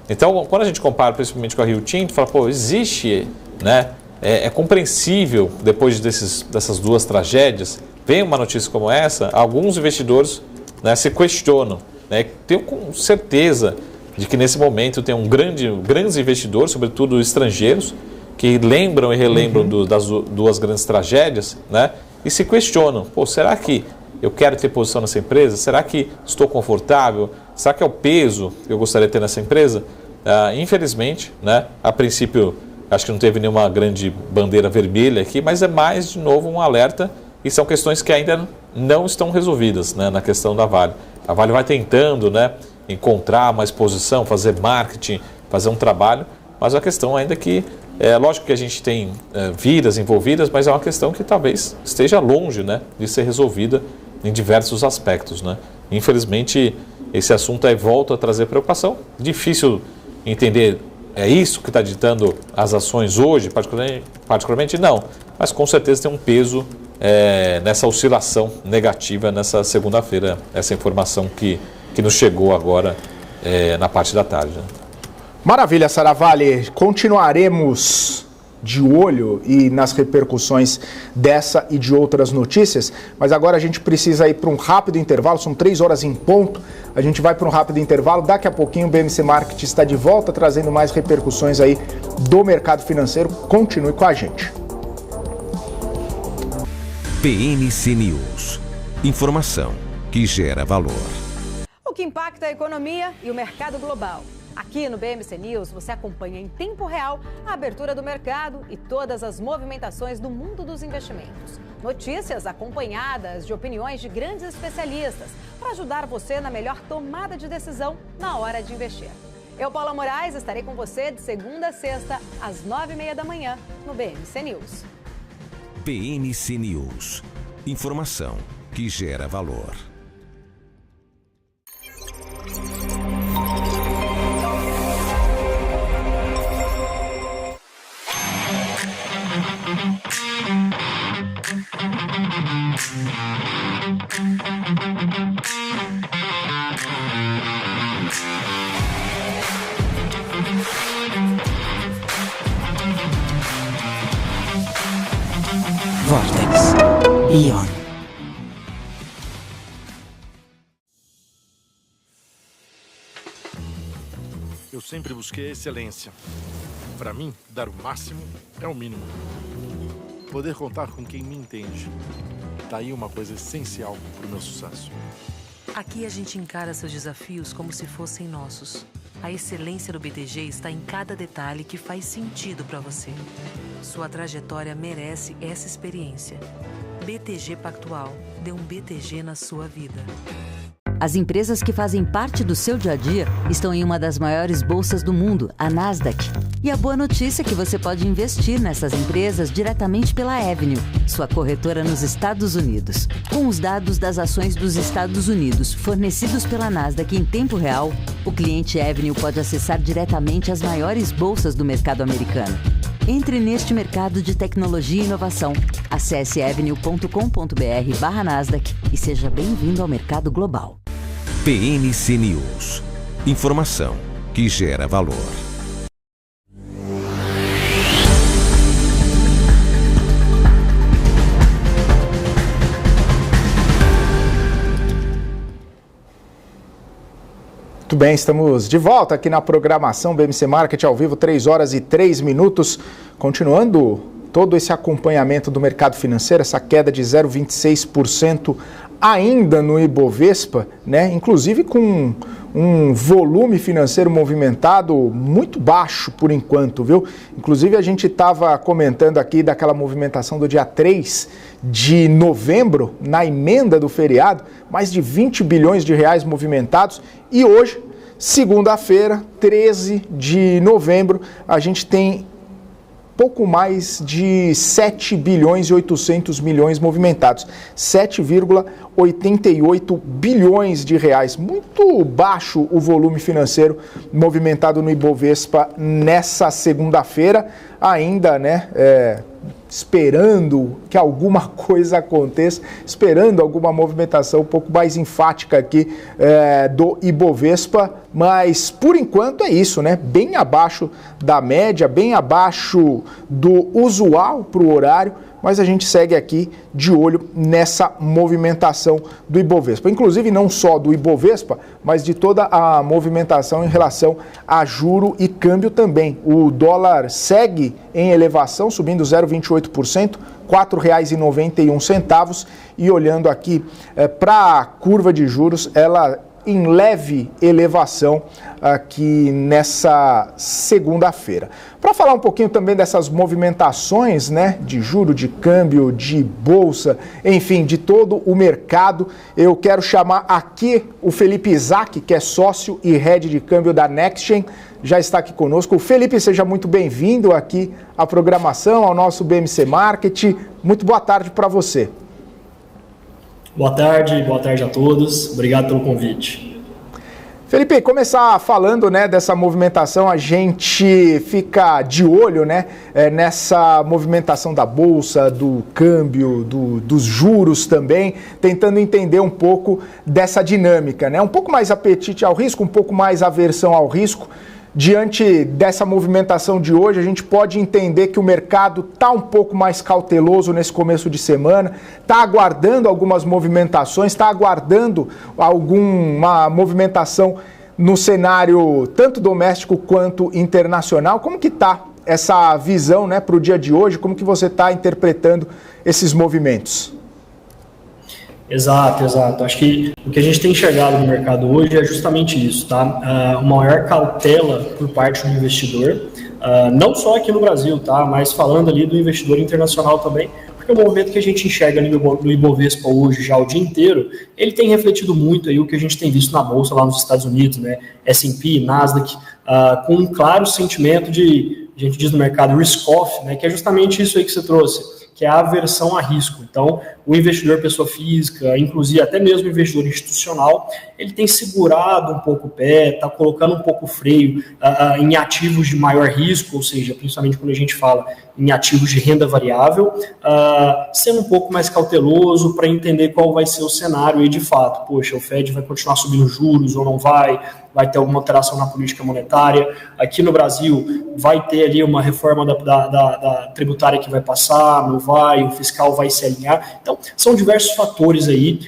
Então, quando a gente compara principalmente com a Rio Tinto, fala, existe, né? É compreensível, depois dessas duas tragédias, vem uma notícia como essa, alguns investidores, né, se questionam. Né? Tenho com certeza de que nesse momento tem grandes investidores, sobretudo estrangeiros, que lembram e relembram das duas grandes tragédias, né? E se questionam, será que eu quero ter posição nessa empresa? Será que estou confortável? Será que é o peso que eu gostaria de ter nessa empresa? Infelizmente, né, a princípio, acho que não teve nenhuma grande bandeira vermelha aqui, mas é mais, de novo, um alerta e são questões que ainda não estão resolvidas, né, na questão da Vale. A Vale vai tentando, né, encontrar uma exposição, fazer marketing, fazer um trabalho, mas a questão ainda que, lógico que a gente tem vidas envolvidas, mas é uma questão que talvez esteja longe, né, de ser resolvida em diversos aspectos, né. Infelizmente, esse assunto aí volta a trazer preocupação. Difícil entender, é isso que está ditando as ações hoje, particularmente não, mas com certeza tem um peso nessa oscilação negativa nessa segunda-feira, essa informação que nos chegou agora na parte da tarde. Né? Maravilha, Saravalli. Continuaremos de olho e nas repercussões dessa e de outras notícias, mas agora a gente precisa ir para um rápido intervalo, são 3 horas em ponto, a gente vai para um rápido intervalo, daqui a pouquinho o BMC Market está de volta, trazendo mais repercussões aí do mercado financeiro, continue com a gente. BMC News, informação que gera valor. O que impacta a economia e o mercado global. Aqui no BMC News você acompanha em tempo real a abertura do mercado e todas as movimentações do mundo dos investimentos. Notícias acompanhadas de opiniões de grandes especialistas para ajudar você na melhor tomada de decisão na hora de investir. Eu, Paula Moraes, estarei com você de segunda a sexta às 9h30 da manhã no BMC News. BMC News, informação que gera valor. Vortex Ion. Eu sempre busquei a excelência. Para mim, dar o máximo é o mínimo. Poder contar com quem me entende. Tá aí uma coisa essencial para o meu sucesso. Aqui a gente encara seus desafios como se fossem nossos. A excelência do BTG está em cada detalhe que faz sentido para você. Sua trajetória merece essa experiência. BTG Pactual. Dê um BTG na sua vida. As empresas que fazem parte do seu dia a dia estão em uma das maiores bolsas do mundo, a Nasdaq. E a boa notícia é que você pode investir nessas empresas diretamente pela Avenue, sua corretora nos Estados Unidos. Com os dados das ações dos Estados Unidos fornecidos pela Nasdaq em tempo real, o cliente Avenue pode acessar diretamente as maiores bolsas do mercado americano. Entre neste mercado de tecnologia e inovação. Acesse avenue.com.br/Nasdaq e seja bem-vindo ao mercado global. BMC News, informação que gera valor. Muito bem, estamos de volta aqui na programação BMC Market ao vivo, 3 horas e 3 minutos, continuando todo esse acompanhamento do mercado financeiro, essa queda de 0,26% ainda no Ibovespa, né? Inclusive com um volume financeiro movimentado muito baixo por enquanto, viu? Inclusive a gente estava comentando aqui daquela movimentação do dia 3 de novembro, na emenda do feriado, mais de 20 bilhões de reais movimentados, e hoje, segunda-feira, 13 de novembro, a gente tem pouco mais de 7 bilhões e 800 milhões movimentados, 7,88 bilhões de reais. Muito baixo o volume financeiro movimentado no Ibovespa nessa segunda-feira, ainda, né, esperando que alguma coisa aconteça, esperando alguma movimentação um pouco mais enfática aqui do Ibovespa, mas por enquanto é isso, né? Bem abaixo da média, bem abaixo do usual para o horário, mas a gente segue aqui de olho nessa movimentação do Ibovespa. Inclusive não só do Ibovespa, mas de toda a movimentação em relação a juro e câmbio também. O dólar segue em elevação, subindo 0,28%, R$ 4,91. E olhando aqui para a curva de juros, ela em leve elevação aqui nessa segunda-feira. Para falar um pouquinho também dessas movimentações, né, de juro, de câmbio, de bolsa, enfim, de todo o mercado, eu quero chamar aqui o Felipe Isaac, que é sócio e head de câmbio da NextGen, já está aqui conosco. Felipe, seja muito bem-vindo aqui à programação, ao nosso BMC Market. Muito boa tarde para você. Boa tarde a todos. Obrigado pelo convite. Felipe, começar falando, né, dessa movimentação, a gente fica de olho, né, nessa movimentação da bolsa, do câmbio, dos juros também, tentando entender um pouco dessa dinâmica, né, um pouco mais apetite ao risco, um pouco mais aversão ao risco. Diante dessa movimentação de hoje, a gente pode entender que o mercado está um pouco mais cauteloso nesse começo de semana, está aguardando algumas movimentações, está aguardando alguma movimentação no cenário tanto doméstico quanto internacional. Como que está essa visão, né, para o dia de hoje? Como que você está interpretando esses movimentos? Exato. Acho que o que a gente tem enxergado no mercado hoje é justamente isso, tá? Uma maior cautela por parte do investidor, não só aqui no Brasil, tá? Mas falando ali do investidor internacional também, porque o movimento que a gente enxerga no Ibovespa hoje, já o dia inteiro, ele tem refletido muito aí o que a gente tem visto na Bolsa lá nos Estados Unidos, né? S&P, Nasdaq, com um claro sentimento de, a gente diz no mercado, risk-off, né? Que é justamente isso aí que você trouxe, que é a aversão a risco. Então, o investidor pessoa física, inclusive até mesmo o investidor institucional, ele tem segurado um pouco o pé, está colocando um pouco o freio em ativos de maior risco, ou seja, principalmente quando a gente fala em ativos de renda variável, sendo um pouco mais cauteloso para entender qual vai ser o cenário aí de fato. Poxa, o Fed vai continuar subindo juros ou não vai ter alguma alteração na política monetária. Aqui no Brasil vai ter ali uma reforma da tributária que vai passar, não vai, o fiscal vai se alinhar. Então, são diversos fatores aí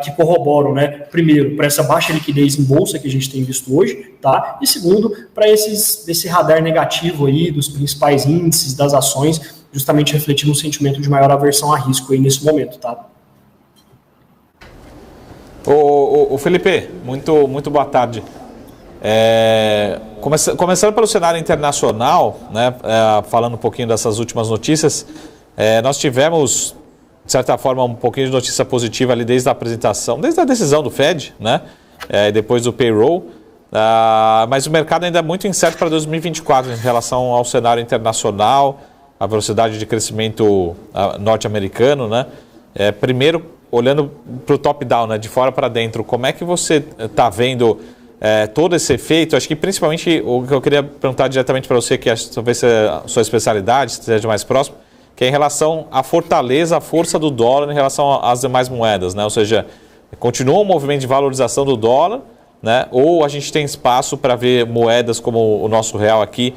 que corroboram, né? Primeiro, para essa baixa liquidez em bolsa que a gente tem visto hoje, tá? E segundo, para esse radar negativo aí dos principais índices das ações, justamente refletindo um sentimento de maior aversão a risco aí nesse momento, tá? Ô Felipe, muito boa tarde. Começando pelo cenário internacional, né, falando um pouquinho dessas últimas notícias, nós tivemos, de certa forma, um pouquinho de notícia positiva ali desde a apresentação, desde a decisão do Fed, né, depois do payroll, mas o mercado ainda é muito incerto para 2024 em relação ao cenário internacional, a velocidade de crescimento norte-americano, né. Primeiro, olhando para o top-down, né, de fora para dentro, como é que você está vendo todo esse efeito? Acho que principalmente o que eu queria perguntar diretamente para você, que talvez seja a sua especialidade, seja mais próximo, que é em relação à fortaleza, à força do dólar em relação às demais moedas, né? Ou seja, continua um movimento de valorização do dólar, né? Ou a gente tem espaço para ver moedas como o nosso real aqui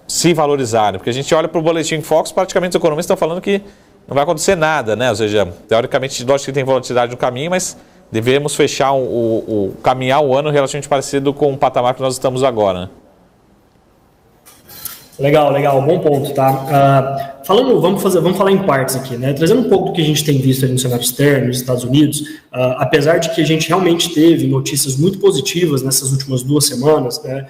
se valorizarem? Porque a gente olha para o Boletim Fox, praticamente os economistas estão falando que não vai acontecer nada, né? Ou seja, teoricamente, lógico que tem volatilidade no caminho, mas devemos fechar caminhar o ano relativamente parecido com o patamar que nós estamos agora, né? Legal, bom ponto, tá? Vamos falar em partes aqui, né? Trazendo um pouco do que a gente tem visto ali no cenário externo, nos Estados Unidos, apesar de que a gente realmente teve notícias muito positivas nessas últimas 2 semanas, né?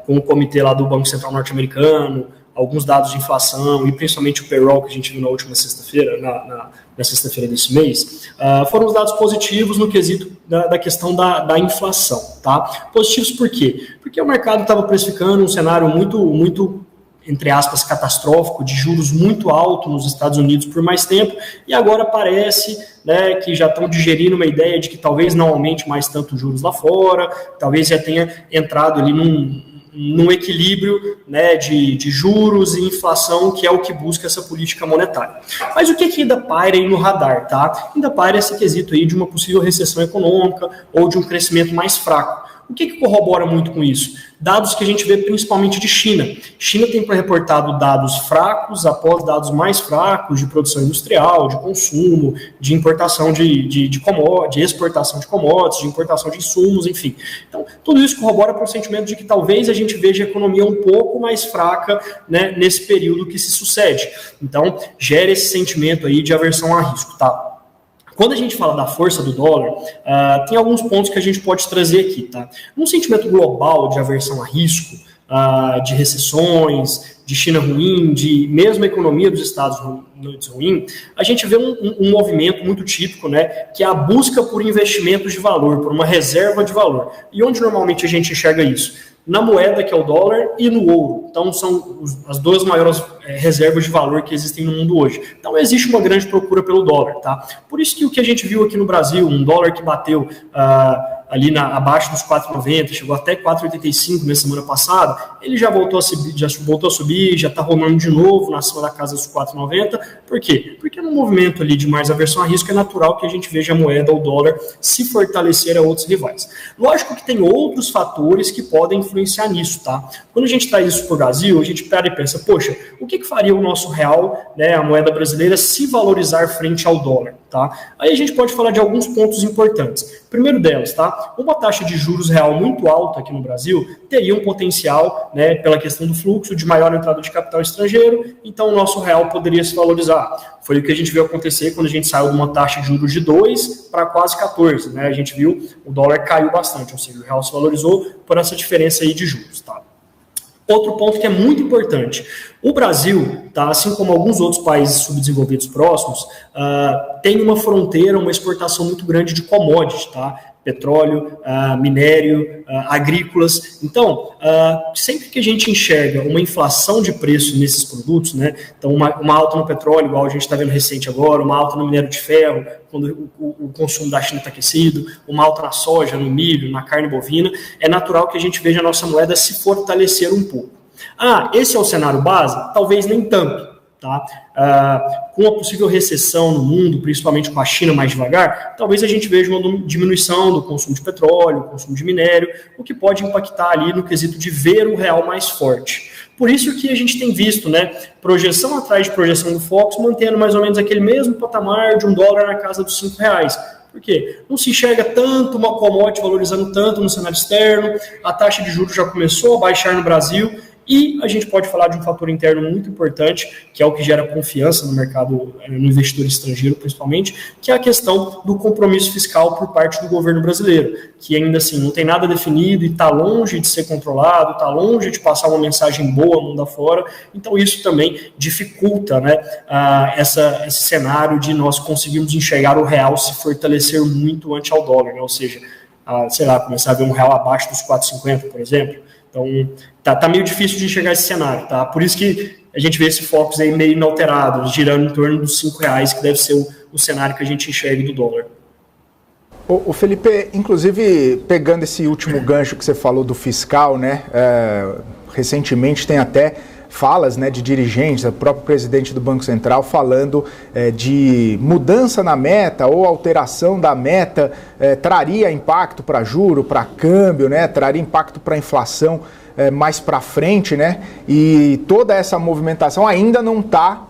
Com o comitê lá do Banco Central norte-americano, alguns dados de inflação e principalmente o payroll que a gente viu na última sexta-feira, na sexta-feira desse mês, foram os dados positivos no quesito da questão da inflação, tá? Positivos por quê? Porque o mercado estava precificando um cenário muito entre aspas, catastrófico, de juros muito altos nos Estados Unidos por mais tempo, e agora parece, né, que já estão digerindo uma ideia de que talvez não aumente mais tanto os juros lá fora, talvez já tenha entrado ali num equilíbrio, né, de juros e inflação, que é o que busca essa política monetária. Mas o que ainda paira aí no radar, tá? Ainda paira esse quesito aí de uma possível recessão econômica ou de um crescimento mais fraco. O que corrobora muito com isso? Dados que a gente vê principalmente de China. China tem reportado dados fracos após dados mais fracos de produção industrial, de consumo, de importação de exportação de commodities, de importação de insumos, enfim. Então, tudo isso corrobora para o sentimento de que talvez a gente veja a economia um pouco mais fraca, né, nesse período que se sucede. Então, gera esse sentimento aí de aversão a risco, tá? Quando a gente fala da força do dólar, tem alguns pontos que a gente pode trazer aqui, tá? Num sentimento global de aversão a risco, de recessões, de China ruim, de mesmo a economia dos Estados Unidos ruim, a gente vê um movimento muito típico, né, que é a busca por investimentos de valor, por uma reserva de valor. E onde normalmente a gente enxerga isso? Na moeda, que é o dólar, e no ouro. Então, são as duas maiores reservas de valor que existem no mundo hoje. Então, existe uma grande procura pelo dólar, tá? Por isso que o que a gente viu aqui no Brasil, um dólar que bateu ali abaixo dos 4,90, chegou até 4,85 na semana passada, ele já voltou a subir, já está rolando de novo na cima da casa dos 4,90. Por quê? Porque no movimento ali de mais aversão a risco é natural que a gente veja a moeda, o dólar, se fortalecer a outros rivais. Lógico que tem outros fatores que podem influenciar nisso, tá? Quando a gente traz isso para o Brasil, a gente para e pensa, poxa, o que faria o nosso real, né, a moeda brasileira, se valorizar frente ao dólar, tá? Aí a gente pode falar de alguns pontos importantes. Primeiro delas, tá? Uma taxa de juros real muito alta aqui no Brasil teria um potencial, né, pela questão do fluxo, de maior entrada de capital estrangeiro, então o nosso real poderia se valorizar. Foi o que a gente viu acontecer quando a gente saiu de uma taxa de juros de 2 para quase 14, né? A gente viu o dólar caiu bastante, ou seja, o real se valorizou por essa diferença aí de juros, tá? Outro ponto que é muito importante, o Brasil, tá, assim como alguns outros países subdesenvolvidos próximos, tem uma fronteira, uma exportação muito grande de commodities, tá? Petróleo, minério, agrícolas. Então, sempre que a gente enxerga uma inflação de preço nesses produtos, né, então uma alta no petróleo, igual a gente está vendo recente agora, uma alta no minério de ferro, quando o consumo da China está aquecido, uma alta na soja, no milho, na carne bovina, é natural que a gente veja a nossa moeda se fortalecer um pouco. Esse é o cenário base? Talvez nem tanto. Tá? Com a possível recessão no mundo, principalmente com a China mais devagar, talvez a gente veja uma diminuição do consumo de petróleo, consumo de minério, o que pode impactar ali no quesito de ver o real mais forte. Por isso que a gente tem visto, né, projeção atrás de projeção do Fox, mantendo mais ou menos aquele mesmo patamar de $1 na casa dos R$5. Por quê? Não se enxerga tanto uma commodity valorizando tanto no cenário externo, a taxa de juros já começou a baixar no Brasil. E a gente pode falar de um fator interno muito importante, que é o que gera confiança no mercado, no investidor estrangeiro principalmente, que é a questão do compromisso fiscal por parte do governo brasileiro, que ainda assim não tem nada definido e está longe de ser controlado, está longe de passar uma mensagem boa mundo afora. Então isso também dificulta, né, esse cenário de nós conseguirmos enxergar o real se fortalecer muito ante ao dólar, né? Ou seja, começar a ver um real abaixo dos 4,50, por exemplo. Então, tá meio difícil de enxergar esse cenário, tá? Por isso que a gente vê esse Fox aí meio inalterado, girando em torno dos R$5, que deve ser o cenário que a gente enxerga do dólar. O Felipe, inclusive, pegando esse último gancho que você falou do fiscal, né? Recentemente tem até falas, né, de dirigentes, o próprio presidente do Banco Central falando de mudança na meta ou alteração da meta traria impacto para juro, para câmbio, né, traria impacto para inflação mais para frente, né, e toda essa movimentação ainda não está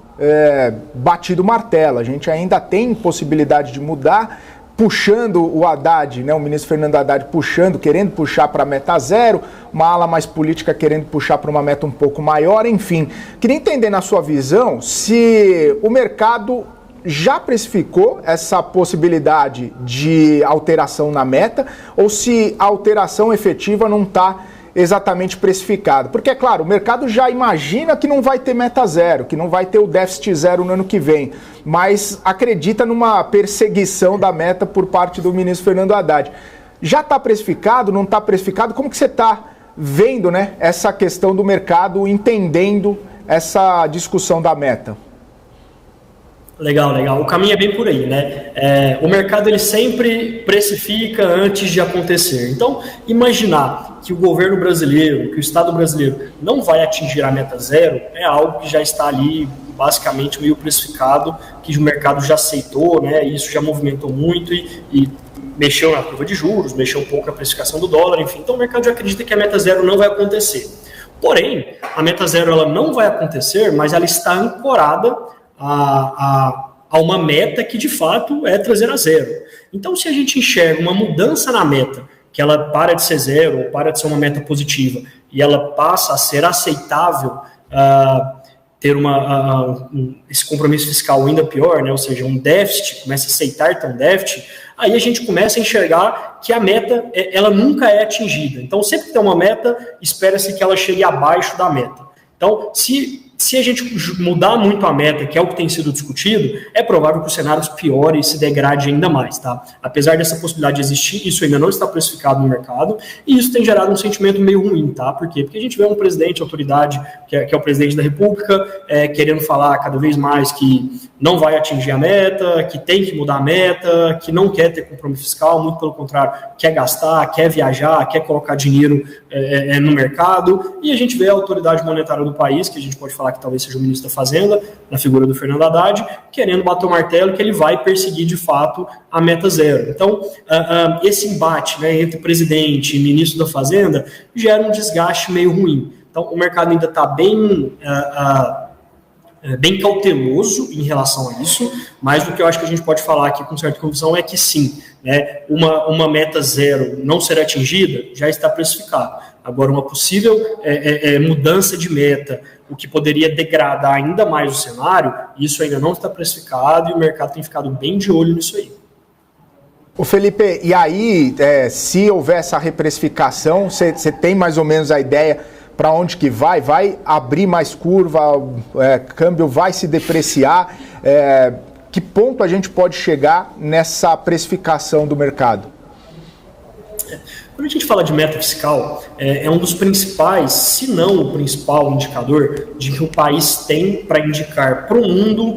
batido o martelo, a gente ainda tem possibilidade de mudar, puxando o Haddad, né, o ministro Fernando Haddad querendo puxar para a meta zero, uma ala mais política querendo puxar para uma meta um pouco maior, enfim. Queria entender na sua visão se o mercado já precificou essa possibilidade de alteração na meta ou se a alteração efetiva não está exatamente precificado. Porque, é claro, o mercado já imagina que não vai ter meta zero, que não vai ter o déficit zero no ano que vem, mas acredita numa perseguição da meta por parte do ministro Fernando Haddad. Já está precificado, não está precificado? Como que você está vendo, né, essa questão do mercado entendendo essa discussão da meta? Legal. O caminho é bem por aí, né? O mercado ele sempre precifica antes de acontecer. Então, imaginar que o governo brasileiro, que o Estado brasileiro não vai atingir a meta zero é algo que já está ali basicamente meio precificado, que o mercado já aceitou, né? Isso já movimentou muito e mexeu na curva de juros, mexeu um pouco na precificação do dólar, enfim. Então, o mercado já acredita que a meta zero não vai acontecer. Porém, a meta zero ela não vai acontecer, mas ela está ancorada a uma meta que de fato é trazer a zero. Então, se a gente enxerga uma mudança na meta, que ela para de ser zero ou para de ser uma meta positiva e ela passa a ser aceitável, ter esse compromisso fiscal ainda pior, né? Ou seja, um déficit, começa a aceitar ter um déficit, aí a gente começa a enxergar que a meta ela nunca é atingida. Então, sempre que tem uma meta, espera-se que ela chegue abaixo da meta. Então, se a gente mudar muito a meta, que é o que tem sido discutido, é provável que o cenário piore e se degrade ainda mais, tá? Apesar dessa possibilidade de existir, isso ainda não está precificado no mercado, e isso tem gerado um sentimento meio ruim, tá? Por quê? Porque a gente vê um presidente, autoridade, que é o presidente da República, querendo falar cada vez mais que não vai atingir a meta, que tem que mudar a meta, que não quer ter compromisso fiscal, muito pelo contrário, quer gastar, quer viajar, quer colocar dinheiro no mercado, e a gente vê a autoridade monetária do país, que a gente pode falar que talvez seja o ministro da Fazenda, na figura do Fernando Haddad, querendo bater o martelo que ele vai perseguir de fato a meta zero. Então, esse embate, né, entre presidente e ministro da Fazenda gera um desgaste meio ruim. Então, o mercado ainda está bem cauteloso em relação a isso, mas o que eu acho que a gente pode falar aqui com certa convicção é que sim, né, uma meta zero não ser atingida já está precificado. Agora, uma possível mudança de meta, o que poderia degradar ainda mais o cenário, isso ainda não está precificado e o mercado tem ficado bem de olho nisso aí. Ô Felipe, e aí, se houver essa reprecificação, você tem mais ou menos a ideia para onde que vai? Vai abrir mais curva, câmbio vai se depreciar? Que ponto a gente pode chegar nessa precificação do mercado? Quando a gente fala de meta fiscal, é um dos principais, se não o principal indicador de que o país tem para indicar para o mundo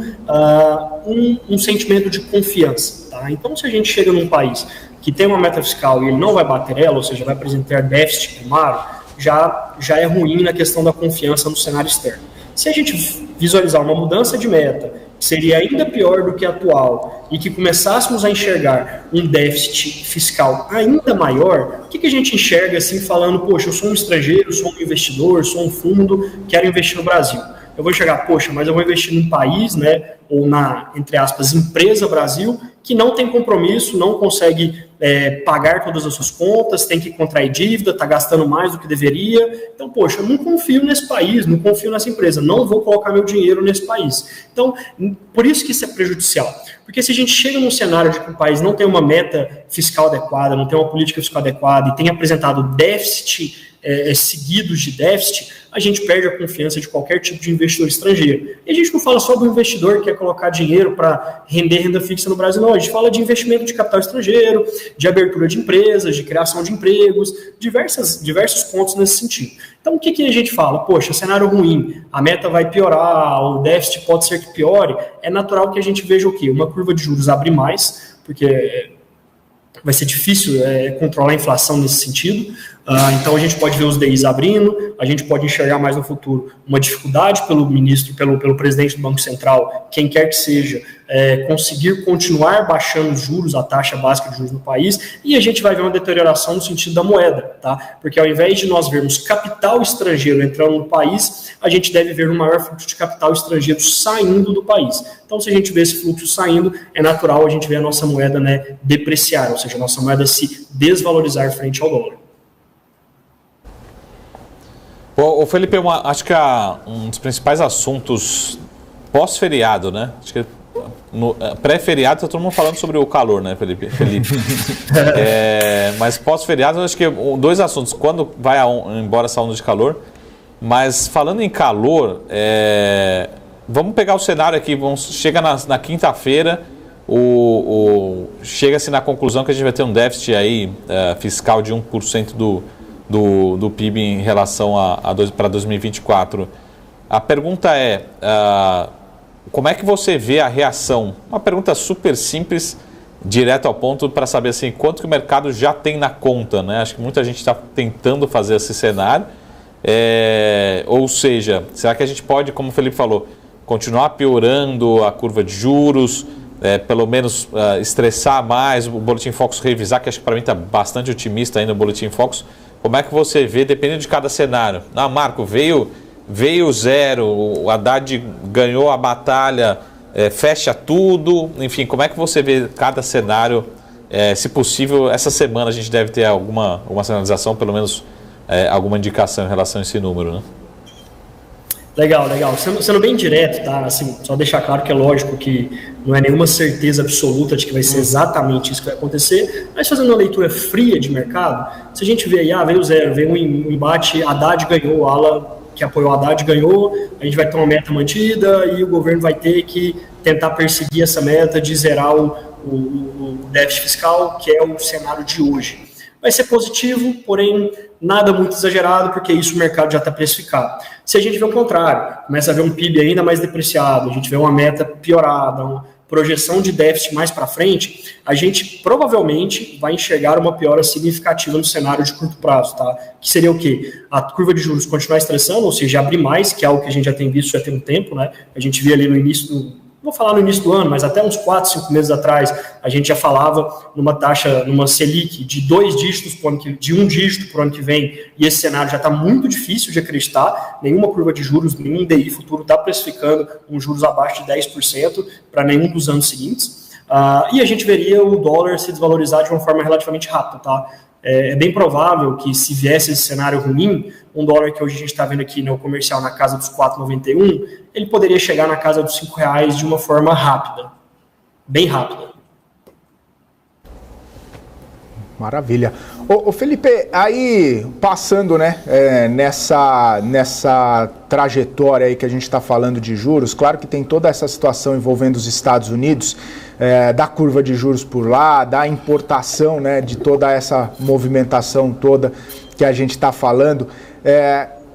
um sentimento de confiança. Tá? Então, se a gente chega num país que tem uma meta fiscal e ele não vai bater ela, ou seja, vai apresentar déficit primário, já é ruim na questão da confiança no cenário externo. Se a gente visualizar uma mudança de meta, que seria ainda pior do que a atual, e que começássemos a enxergar um déficit fiscal ainda maior, o que a gente enxerga assim falando, poxa, eu sou um estrangeiro, sou um investidor, sou um fundo, quero investir no Brasil. Eu vou enxergar, poxa, mas eu vou investir num país, né, ou na, entre aspas, empresa Brasil, que não tem compromisso, não consegue pagar todas as suas contas, tem que contrair dívida, está gastando mais do que deveria. Então, poxa, eu não confio nesse país, não confio nessa empresa, não vou colocar meu dinheiro nesse país. Então, por isso que isso é prejudicial. Porque se a gente chega num cenário de que o país não tem uma meta fiscal adequada, não tem uma política fiscal adequada e tem apresentado déficit seguidos de déficit, a gente perde a confiança de qualquer tipo de investidor estrangeiro. E a gente não fala só do investidor que quer colocar dinheiro para render renda fixa no Brasil, não. A gente fala de investimento de capital estrangeiro, de abertura de empresas, de criação de empregos, diversos pontos nesse sentido. Então, o que a gente fala? Poxa, cenário ruim, a meta vai piorar, o déficit pode ser que piore. É natural que a gente veja o quê? Uma curva de juros abrir mais, porque vai ser difícil controlar a inflação nesse sentido. Então a gente pode ver os DIs abrindo, a gente pode enxergar mais no futuro uma dificuldade pelo ministro, pelo presidente do Banco Central, quem quer que seja, conseguir continuar baixando os juros, a taxa básica de juros no país, e a gente vai ver uma deterioração no sentido da moeda, tá? Porque ao invés de nós vermos capital estrangeiro entrando no país, a gente deve ver um maior fluxo de capital estrangeiro saindo do país. Então, se a gente vê esse fluxo saindo, é natural a gente ver a nossa moeda, né, depreciar, ou seja, a nossa moeda se desvalorizar frente ao dólar. Ô Felipe, acho que um dos principais assuntos pós-feriado, né? Acho que no pré-feriado está todo mundo falando sobre o calor, né, Felipe? Mas pós-feriado, acho que dois assuntos. Quando vai embora essa onda de calor, mas falando em calor, vamos pegar o cenário aqui, chega na quinta-feira, chega-se na conclusão que a gente vai ter um déficit aí, fiscal de 1% do PIB em relação para 2024. A pergunta é, como é que você vê a reação? Uma pergunta super simples, direto ao ponto, para saber assim, quanto que o mercado já tem na conta, né? Acho que muita gente está tentando fazer esse cenário. Ou seja, será que a gente pode, como o Felipe falou, continuar piorando a curva de juros, pelo menos estressar mais, o Boletim Focus revisar, que acho que para mim está bastante otimista ainda o Boletim Focus. Como é que você vê, dependendo de cada cenário? Marco, veio zero, o Haddad ganhou a batalha, fecha tudo, enfim, como é que você vê cada cenário? Se possível, essa semana a gente deve ter alguma sinalização, pelo menos alguma indicação em relação a esse número, né? Legal. Sendo bem direto, tá? Assim, só deixar claro que é lógico que não é nenhuma certeza absoluta de que vai ser exatamente isso que vai acontecer, mas fazendo uma leitura fria de mercado, se a gente vê aí, veio zero, veio um embate, Haddad ganhou, o ala que apoiou o Haddad ganhou, a gente vai ter uma meta mantida e o governo vai ter que tentar perseguir essa meta de zerar o déficit fiscal, que é o cenário de hoje. Vai ser positivo, porém nada muito exagerado, porque isso o mercado já está precificado. Se a gente vê o contrário, começa a ver um PIB ainda mais depreciado, a gente vê uma meta piorada, uma projeção de déficit mais para frente, a gente provavelmente vai enxergar uma piora significativa no cenário de curto prazo, tá? Que seria o quê? A curva de juros continuar estressando, ou seja, abrir mais, que é algo que a gente já tem visto já tem um tempo, né? A gente via ali no início vou falar no início do ano, mas até uns 4, 5 meses atrás, a gente já falava numa taxa, numa Selic de 2 dígitos, de 1 dígito para o ano que vem, e esse cenário já está muito difícil de acreditar, nenhuma curva de juros, nenhum DI futuro está precificando um juros abaixo de 10% para nenhum dos anos seguintes, e a gente veria o dólar se desvalorizar de uma forma relativamente rápida, tá? É bem provável que se viesse esse cenário ruim, um dólar que hoje a gente está vendo aqui no comercial na casa dos 4,91, ele poderia chegar na casa dos R$5 de uma forma rápida, bem rápida. Maravilha. Ô Felipe, aí passando, né, nessa trajetória aí que a gente está falando de juros, claro que tem toda essa situação envolvendo os Estados Unidos, da curva de juros por lá, da importação, né, de toda essa movimentação toda que a gente está falando.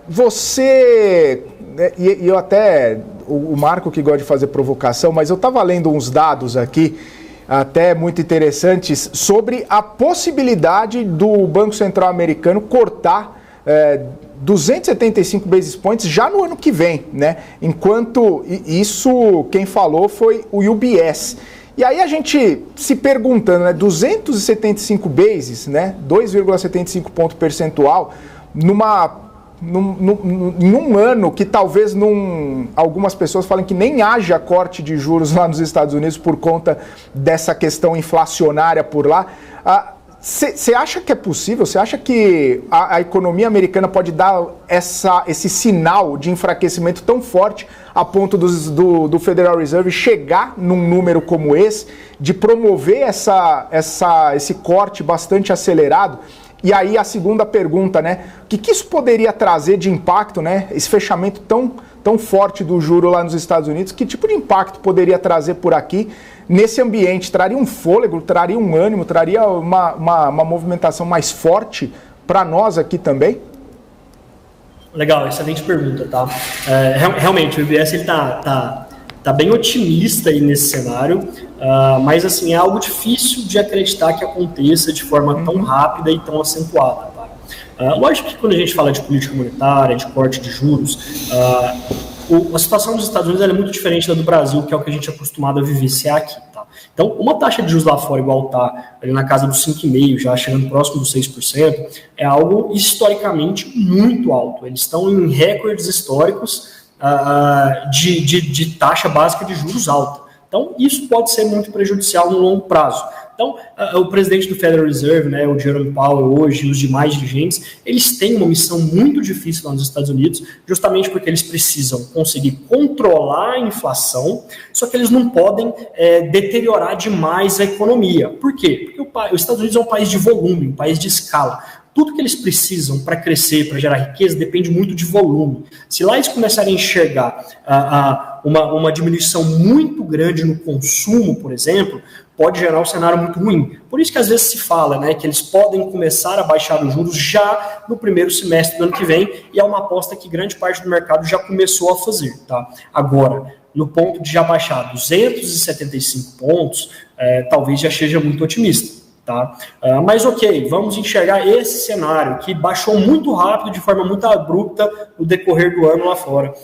Você, e eu até, o Marco que gosta de fazer provocação, mas eu estava lendo uns dados aqui, até muito interessantes, sobre a possibilidade do Banco Central americano cortar 275 basis points já no ano que vem, né? Enquanto isso, quem falou foi o UBS. E aí a gente se perguntando, né, 275 bases, né, 2,75 ponto percentual, num ano que talvez algumas pessoas falem que nem haja corte de juros lá nos Estados Unidos por conta dessa questão inflacionária por lá. Você acha que é possível? Você acha que a economia americana pode dar esse sinal de enfraquecimento tão forte a ponto do Federal Reserve chegar num número como esse, de promover esse corte bastante acelerado? E aí a segunda pergunta, né? O que isso poderia trazer de impacto, né? Esse fechamento tão forte do juro lá nos Estados Unidos, que tipo de impacto poderia trazer por aqui nesse ambiente? Traria um fôlego, traria um ânimo, traria uma movimentação mais forte para nós aqui também? Legal, excelente pergunta, tá? Realmente, o UBS ele tá bem otimista aí nesse cenário, mas assim, é algo difícil de acreditar que aconteça de forma tão rápida e tão acentuada. Tá? Lógico que quando a gente fala de política monetária, de corte de juros, a situação dos Estados Unidos é muito diferente da do Brasil, que é o que a gente é acostumado a vivenciar aqui. Tá? Então, uma taxa de juros lá fora igual está ali na casa dos 5,5%, já chegando próximo dos 6%, é algo historicamente muito alto. Eles estão em recordes históricos de taxa básica de juros alta. Então, isso pode ser muito prejudicial no longo prazo. Então, o presidente do Federal Reserve, né, o Jerome Powell hoje, e os demais dirigentes, eles têm uma missão muito difícil lá nos Estados Unidos, justamente porque eles precisam conseguir controlar a inflação, só que eles não podem deteriorar demais a economia. Por quê? Porque os Estados Unidos é um país de volume, um país de escala. Tudo que eles precisam para crescer, para gerar riqueza, depende muito de volume. Se lá eles começarem a enxergar uma diminuição muito grande no consumo, por exemplo, pode gerar um cenário muito ruim. Por isso que às vezes se fala, né, que eles podem começar a baixar os juros já no primeiro semestre do ano que vem, e é uma aposta que grande parte do mercado já começou a fazer. Tá? Agora, no ponto de já baixar 275 pontos, talvez já seja muito otimista. Tá? Mas ok, vamos enxergar esse cenário que baixou muito rápido, de forma muito abrupta no decorrer do ano lá fora,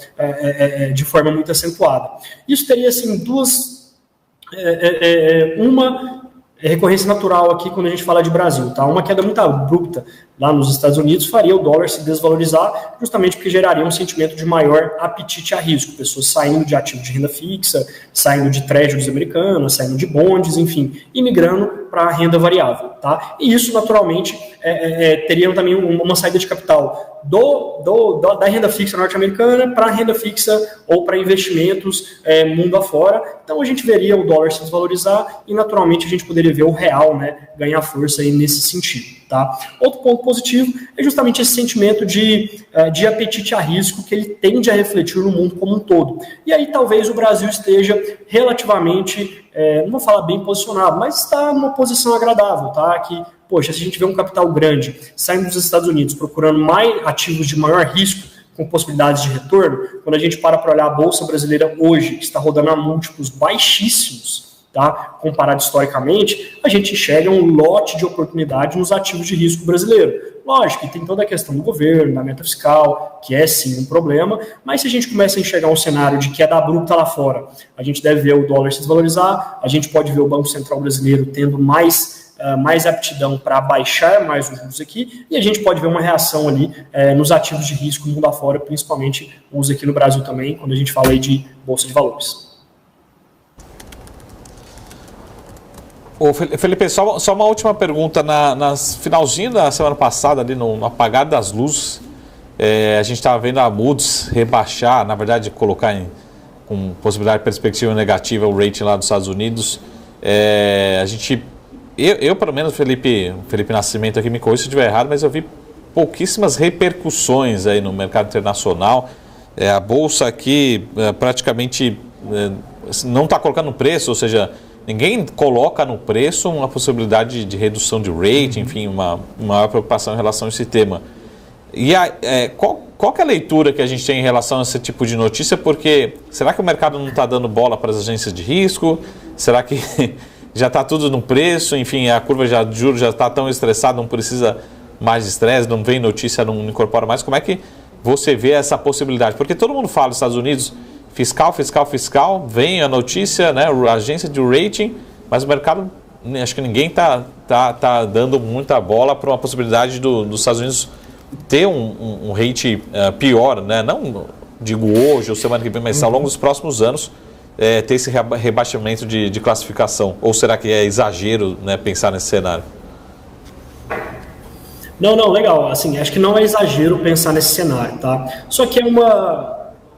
de forma muito acentuada. Isso teria assim uma recorrência natural aqui quando a gente fala de Brasil, tá? Uma queda muito abrupta lá nos Estados Unidos faria o dólar se desvalorizar, justamente porque geraria um sentimento de maior apetite a risco, pessoas saindo de ativos de renda fixa, saindo de treasuries americanas, saindo de bonds, enfim, e migrando para a renda variável, tá? E isso, naturalmente, teria também uma saída de capital da renda fixa norte-americana para a renda fixa ou para investimentos mundo afora. Então, a gente veria o dólar se desvalorizar e, naturalmente, a gente poderia ver o real, né, ganhar força aí nesse sentido, tá? Outro ponto positivo é justamente esse sentimento de apetite a risco que ele tende a refletir no mundo como um todo. E aí, talvez o Brasil esteja relativamente, não vou falar bem posicionado, mas está numa posição agradável, tá? Que, poxa, se a gente vê um capital grande saindo dos Estados Unidos procurando mais ativos de maior risco, com possibilidades de retorno, quando a gente para olhar a Bolsa Brasileira hoje, que está rodando a múltiplos baixíssimos, tá? Comparado historicamente, a gente enxerga um lote de oportunidade nos ativos de risco brasileiro. Lógico que tem toda a questão do governo, da meta fiscal, que é sim um problema, mas se a gente começa a enxergar um cenário de queda abrupta lá fora, a gente deve ver o dólar se desvalorizar, a gente pode ver o Banco Central brasileiro tendo mais aptidão para baixar mais os juros aqui, e a gente pode ver uma reação ali nos ativos de risco mundo afora, principalmente os aqui no Brasil também, quando a gente fala aí de Bolsa de Valores. Ô Felipe, só uma última pergunta. Nas finalzinho da semana passada, ali no apagar das luzes, a gente estava vendo a Moody's rebaixar, na verdade colocar com possibilidade de perspectiva negativa o rating lá dos Estados Unidos. Eu pelo menos, Felipe Nascimento aqui, me corrija se eu estiver errado, mas eu vi pouquíssimas repercussões aí no mercado internacional. A Bolsa aqui praticamente não está colocando preço, ou seja, ninguém coloca no preço uma possibilidade de redução de rating, enfim, uma maior preocupação em relação a esse tema. E qual que é a leitura que a gente tem em relação a esse tipo de notícia? Porque será que o mercado não está dando bola para as agências de risco? Será que já está tudo no preço? Enfim, a curva de juros já está tão estressada, não precisa mais de estresse, não vem notícia, não incorpora mais. Como é que você vê essa possibilidade? Porque todo mundo fala nos Estados Unidos, fiscal, vem a notícia, né, a agência de rating, mas o mercado, acho que ninguém está dando muita bola para uma possibilidade dos Estados Unidos ter um rating pior, né? Não digo hoje ou semana que vem, mas ao longo dos próximos anos, ter esse rebaixamento de classificação. Ou será que é exagero, né, pensar nesse cenário? Não, legal. Assim, acho que não é exagero pensar nesse cenário, tá? Só que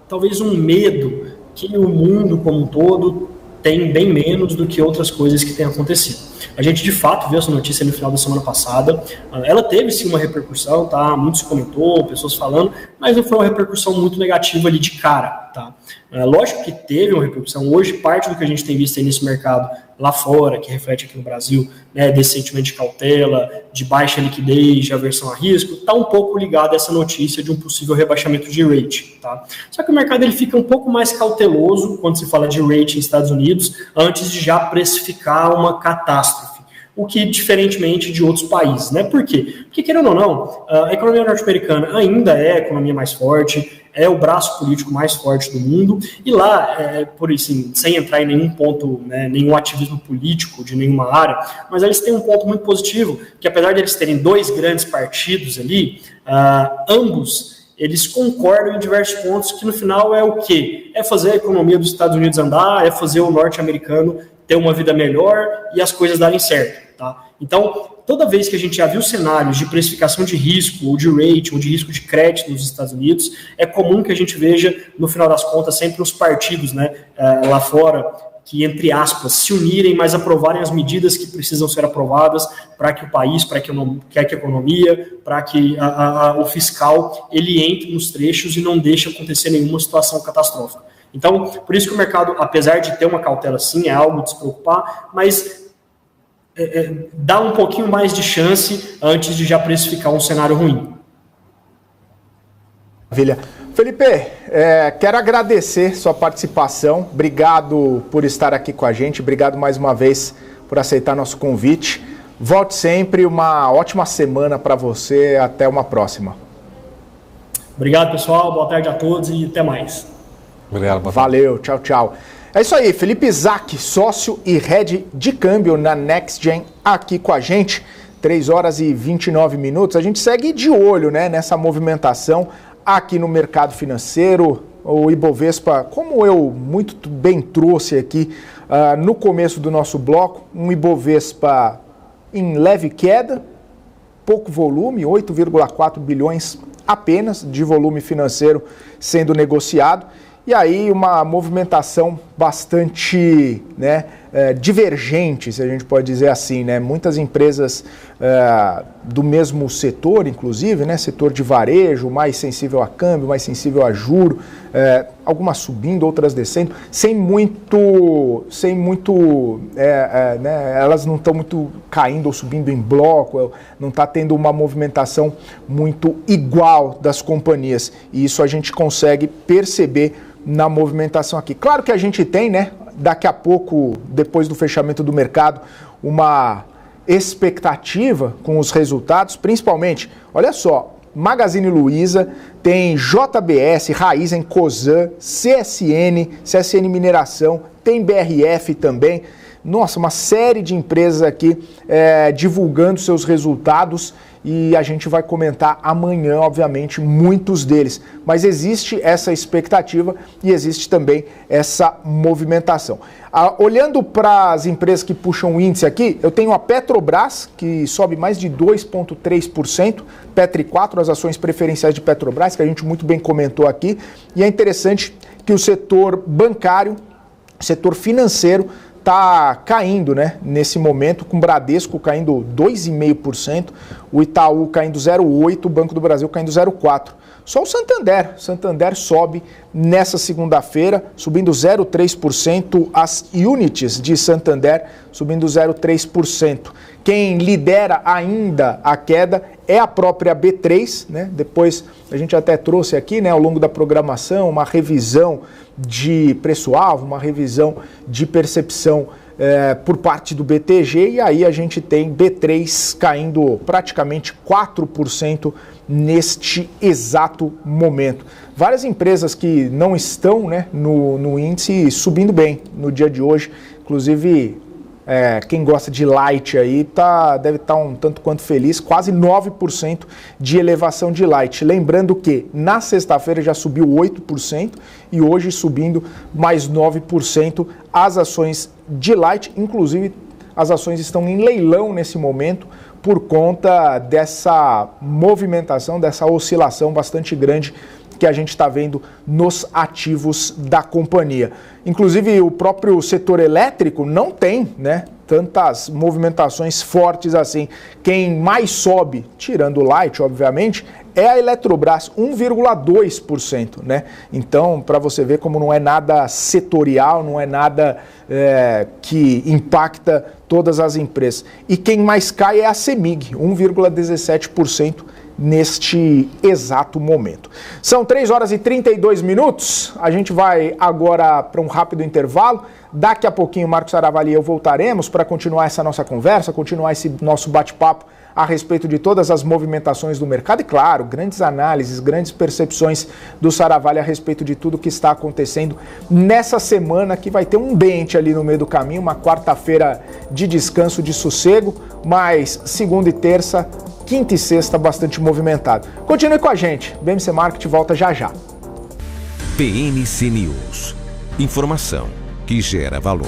talvez um medo que o mundo como um todo tem bem menos do que outras coisas que têm acontecido. A gente, de fato, viu essa notícia no final da semana passada. Ela teve, sim, uma repercussão, tá? Muito se comentou, pessoas falando, mas não foi uma repercussão muito negativa ali de cara, tá? Lógico que teve uma repercussão. Hoje, parte do que a gente tem visto aí nesse mercado lá fora, que reflete aqui no Brasil, né, desse sentimento de cautela, de baixa liquidez, de aversão a risco, está um pouco ligado a essa notícia de um possível rebaixamento de rating, tá? Só que o mercado ele fica um pouco mais cauteloso quando se fala de rating nos Estados Unidos, antes de já precificar uma catástrofe. O que, diferentemente de outros países, né? Por quê? Porque, querendo ou não, a economia norte-americana ainda é a economia mais forte, é o braço político mais forte do mundo, e lá, por assim, sem entrar em nenhum ponto, né, nenhum ativismo político de nenhuma área, mas eles têm um ponto muito positivo, que apesar de eles terem dois grandes partidos ali, ambos eles concordam em diversos pontos, que no final é o quê? É fazer a economia dos Estados Unidos andar, é fazer o norte-americano ter uma vida melhor e as coisas darem certo. Tá? Então, toda vez que a gente já viu cenários de precificação de risco, ou de rating, ou de risco de crédito nos Estados Unidos, é comum que a gente veja, no final das contas, sempre os partidos, né, lá fora, que, entre aspas, se unirem, mas aprovarem as medidas que precisam ser aprovadas para que o país, para que a economia, para que o fiscal, ele entre nos trechos e não deixe acontecer nenhuma situação catastrófica. Então, por isso que o mercado, apesar de ter uma cautela sim, é algo de se preocupar, mas dá um pouquinho mais de chance antes de já precificar um cenário ruim. Maravilha. Felipe, quero agradecer sua participação, obrigado por estar aqui com a gente, obrigado mais uma vez por aceitar nosso convite. Volte sempre, uma ótima semana para você, até uma próxima. Obrigado, pessoal, boa tarde a todos e até mais. Obrigado. Valeu, tchau, tchau. É isso aí, Felipe Zac, sócio e head de câmbio na NextGen, aqui com a gente, 3 horas e 29 minutos. A gente segue de olho, né, nessa movimentação aqui no mercado financeiro. O Ibovespa, como eu muito bem trouxe aqui no começo do nosso bloco, um Ibovespa em leve queda, pouco volume, 8,4 bilhões apenas de volume financeiro sendo negociado. E aí uma movimentação bastante divergente, se a gente pode dizer assim, né? Muitas empresas do mesmo setor, inclusive, né? Setor de varejo, mais sensível a câmbio, mais sensível a juro, algumas subindo, outras descendo, elas não estão muito caindo ou subindo em bloco, não está tendo uma movimentação muito igual das companhias. E isso a gente consegue perceber na movimentação aqui. Claro que a gente tem, né, daqui a pouco, depois do fechamento do mercado, uma expectativa com os resultados, principalmente, olha só, Magazine Luiza, tem JBS, Raízen, Cosan, CSN Mineração, tem BRF também. Nossa, uma série de empresas aqui divulgando seus resultados e a gente vai comentar amanhã, obviamente, muitos deles. Mas existe essa expectativa e existe também essa movimentação. Olhando para as empresas que puxam o índice aqui, eu tenho a Petrobras, que sobe mais de 2,3%, Petri 4, as ações preferenciais de Petrobras, que a gente muito bem comentou aqui. E é interessante que o setor bancário, setor financeiro, está caindo, né, nesse momento, com o Bradesco caindo 2,5%, o Itaú caindo 0,8%, o Banco do Brasil caindo 0,4%. Só o Santander sobe nessa segunda-feira, subindo 0,3%, as units de Santander subindo 0,3%. Quem lidera ainda a queda é a própria B3, né? Depois a gente até trouxe aqui, né, ao longo da programação, uma revisão de preço-alvo, uma revisão de percepção por parte do BTG, e aí a gente tem B3 caindo praticamente 4% neste exato momento. Várias empresas que não estão, né, no índice subindo bem no dia de hoje, inclusive quem gosta de Light aí deve estar um tanto quanto feliz, quase 9% de elevação de Light. Lembrando que na sexta-feira já subiu 8% e hoje subindo mais 9% as ações de Light, inclusive as ações estão em leilão nesse momento por conta dessa movimentação, dessa oscilação bastante grande que a gente está vendo nos ativos da companhia. Inclusive, o próprio setor elétrico não tem, né, tantas movimentações fortes assim. Quem mais sobe, tirando o Light, obviamente, é a Eletrobras, 1,2%, né? Então, para você ver como não é nada setorial, não é nada que impacta todas as empresas. E quem mais cai é a CEMIG, 1,17%. Neste exato momento. São 3 horas e 32 minutos, a gente vai agora para um rápido intervalo. Daqui a pouquinho, Marcos Saravalli e eu voltaremos para continuar essa nossa conversa, continuar esse nosso bate-papo a respeito de todas as movimentações do mercado e, claro, grandes análises, grandes percepções do Saravalli a respeito de tudo que está acontecendo nessa semana, que vai ter um dente ali no meio do caminho, uma quarta-feira de descanso, de sossego, mas segunda e terça, quinta e sexta bastante movimentado. Continue com a gente, BMC Market volta já já. BMC News, informação que gera valor.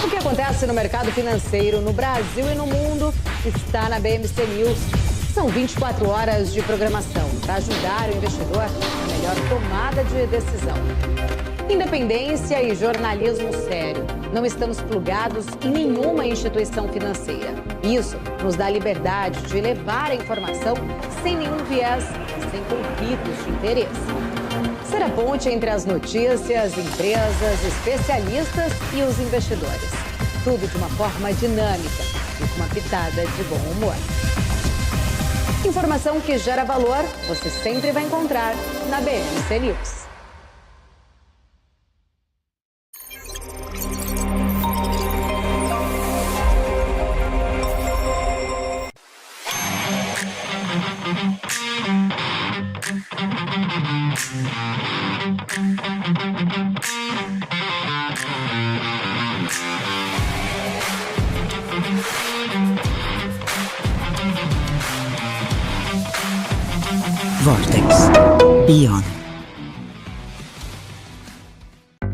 O que acontece no mercado financeiro no Brasil e no mundo está na BMC News. São 24 horas de programação para ajudar o investidor na melhor tomada de decisão. Independência e jornalismo sério. Não estamos plugados em nenhuma instituição financeira. Isso nos dá liberdade de levar a informação sem nenhum viés, sem conflitos de interesse. Ser a ponte entre as notícias, empresas, especialistas e os investidores. Tudo de uma forma dinâmica e com uma pitada de bom humor. Informação que gera valor, você sempre vai encontrar na BMC News. Vortex Beyond.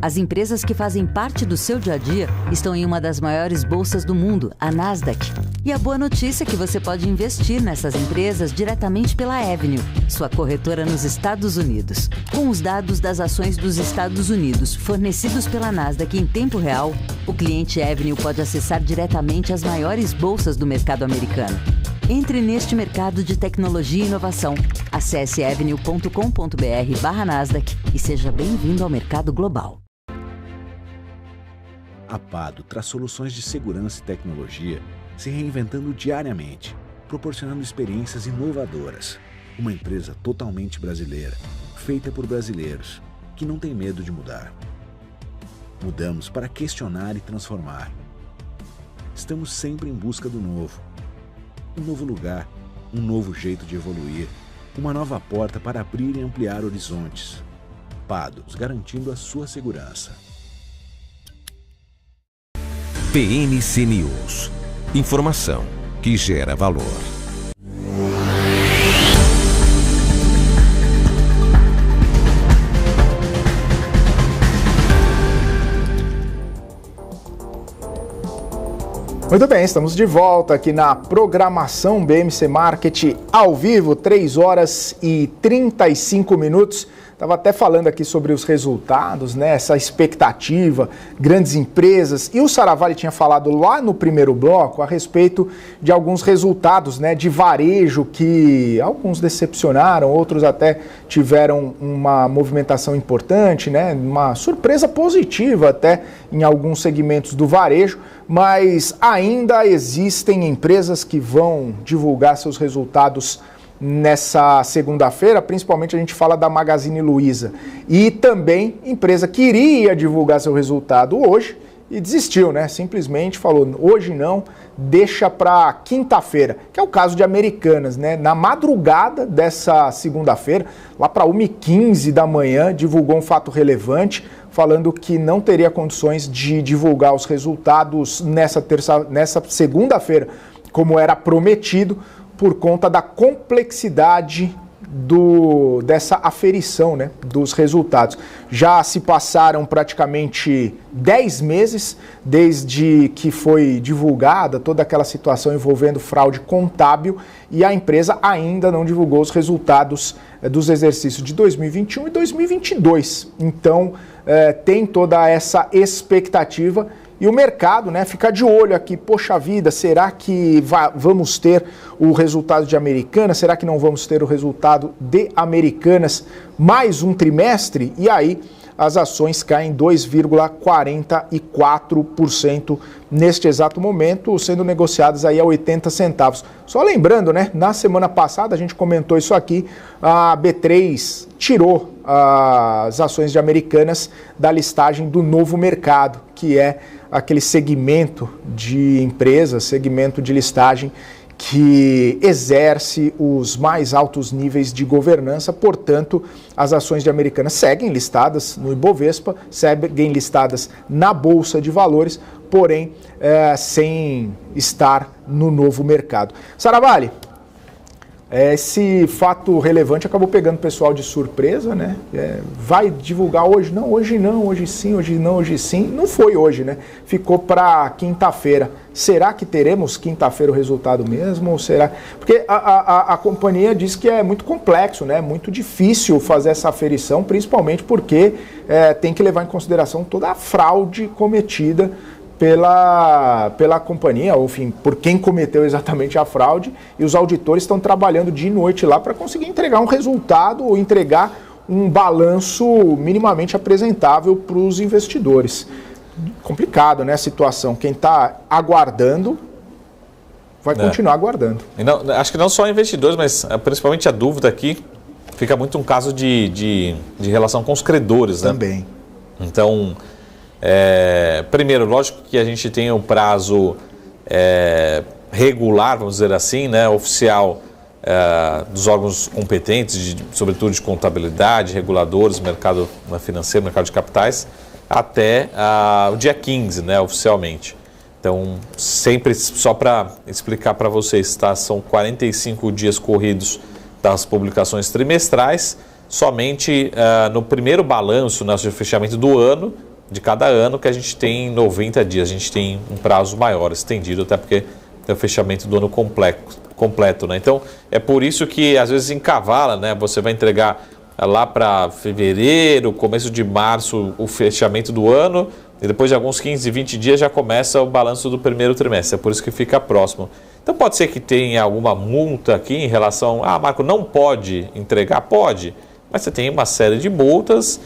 As empresas que fazem parte do seu dia a dia estão em uma das maiores bolsas do mundo, a Nasdaq. E a boa notícia é que você pode investir nessas empresas diretamente pela Avenue, sua corretora nos Estados Unidos. Com os dados das ações dos Estados Unidos fornecidos pela Nasdaq em tempo real, o cliente Avenue pode acessar diretamente as maiores bolsas do mercado americano. Entre neste mercado de tecnologia e inovação. Acesse avenue.com.br/Nasdaq e seja bem-vindo ao mercado global. A Pado traz soluções de segurança e tecnologia se reinventando diariamente, proporcionando experiências inovadoras. Uma empresa totalmente brasileira, feita por brasileiros, que não tem medo de mudar. Mudamos para questionar e transformar. Estamos sempre em busca do novo. Um novo lugar, um novo jeito de evoluir, uma nova porta para abrir e ampliar horizontes. Pados, garantindo a sua segurança. PNC News. Informação que gera valor. Muito bem, estamos de volta aqui na programação BMC Market ao vivo, 3 horas e 35 minutos. Estava até falando aqui sobre os resultados, né? Essa expectativa, grandes empresas. E o Saravalli tinha falado lá no primeiro bloco a respeito de alguns resultados, né, de varejo que alguns decepcionaram, outros até tiveram uma movimentação importante, né? Uma surpresa positiva até em alguns segmentos do varejo, mas ainda existem empresas que vão divulgar seus resultados nessa segunda-feira, principalmente a gente fala da Magazine Luiza. E também empresa que iria divulgar seu resultado hoje e desistiu, né? Simplesmente falou, hoje não, deixa para quinta-feira, que é o caso de Americanas, né? Na madrugada dessa segunda-feira, lá para 1h15 da manhã, divulgou um fato relevante, falando que não teria condições de divulgar os resultados nessa segunda-feira, como era prometido, por conta da complexidade dessa aferição, né, dos resultados. Já se passaram praticamente 10 meses desde que foi divulgada toda aquela situação envolvendo fraude contábil e a empresa ainda não divulgou os resultados dos exercícios de 2021 e 2022. Então, tem toda essa expectativa. E o mercado, né, fica de olho aqui, poxa vida, será que vamos ter o resultado de Americanas? Será que não vamos ter o resultado de Americanas mais um trimestre? E aí as ações caem 2,44% neste exato momento, sendo negociadas aí a 80 centavos. Só lembrando, né, na semana passada a gente comentou isso aqui, a B3 tirou as ações de Americanas da listagem do Novo Mercado, que é aquele segmento de empresas, segmento de listagem que exerce os mais altos níveis de governança. Portanto, as ações de Americanas seguem listadas no Ibovespa, seguem listadas na Bolsa de Valores, porém sem estar no Novo Mercado. Saravalli, esse fato relevante acabou pegando o pessoal de surpresa, né? Vai divulgar hoje? Não, hoje não, hoje sim, hoje não, hoje sim. Não foi hoje, né? Ficou para quinta-feira. Será que teremos quinta-feira o resultado mesmo? Ou será? Porque a companhia diz que é muito complexo, né? Muito difícil fazer essa aferição, principalmente porque tem que levar em consideração toda a fraude cometida pela companhia, ou enfim, por quem cometeu exatamente a fraude, e os auditores estão trabalhando dia e noite lá para conseguir entregar um resultado ou entregar um balanço minimamente apresentável para os investidores. Complicado, né, a situação. Quem está aguardando vai continuar aguardando. E não, acho que não só investidores, mas principalmente a dúvida aqui fica muito um caso de relação com os credores, né? Também. Então, primeiro, lógico que a gente tem um prazo regular, vamos dizer assim, né, oficial dos órgãos competentes, sobretudo de contabilidade, reguladores, mercado financeiro, mercado de capitais, até o dia 15, né, oficialmente. Então, sempre, só para explicar para vocês, tá? São 45 dias corridos das publicações trimestrais, somente no primeiro balanço, no fechamento do ano, de cada ano, que a gente tem 90 dias, a gente tem um prazo maior, estendido, até porque é o fechamento do ano completo, né? Então, é por isso que às vezes encavala, né? Você vai entregar lá para fevereiro, começo de março, o fechamento do ano, e depois de alguns 15, 20 dias já começa o balanço do primeiro trimestre, é por isso que fica próximo. Então pode ser que tenha alguma multa aqui em relação, Marco, não pode entregar? Pode, mas você tem uma série de multas,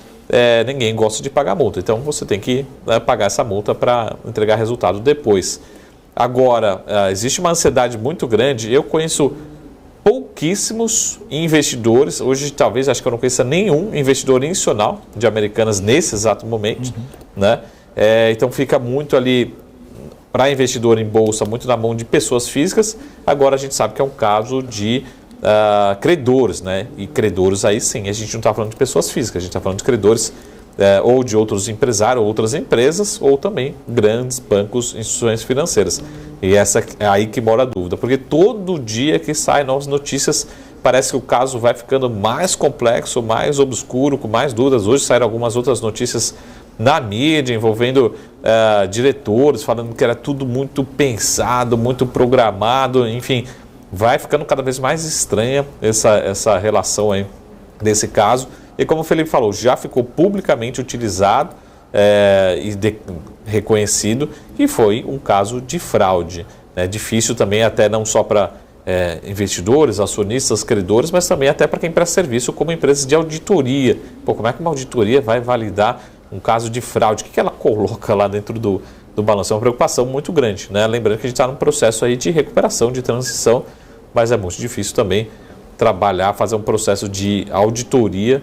ninguém gosta de pagar multa, então você tem que pagar essa multa para entregar resultado depois. Agora, existe uma ansiedade muito grande, eu conheço pouquíssimos investidores, hoje talvez acho que eu não conheça nenhum investidor institucional de Americanas nesse exato momento, né? Então fica muito ali, para investidor em bolsa, muito na mão de pessoas físicas. Agora a gente sabe que é um caso de credores, né? E credores aí sim, a gente não está falando de pessoas físicas, a gente está falando de credores ou de outros empresários, outras empresas, ou também grandes bancos, instituições financeiras. E essa é aí que mora a dúvida, porque todo dia que saem novas notícias, parece que o caso vai ficando mais complexo, mais obscuro, com mais dúvidas. Hoje saíram algumas outras notícias na mídia, envolvendo diretores, falando que era tudo muito pensado, muito programado, enfim, vai ficando cada vez mais estranha essa relação aí desse caso. E como o Felipe falou, já ficou publicamente utilizado e reconhecido que foi um caso de fraude. É difícil também até não só para investidores, acionistas, credores, mas também até para quem presta serviço como empresas de auditoria. Como é que uma auditoria vai validar um caso de fraude? O que ela coloca lá dentro do balanço? É uma preocupação muito grande, né? Lembrando que a gente está num processo aí de recuperação, de transição, mas é muito difícil também trabalhar, fazer um processo de auditoria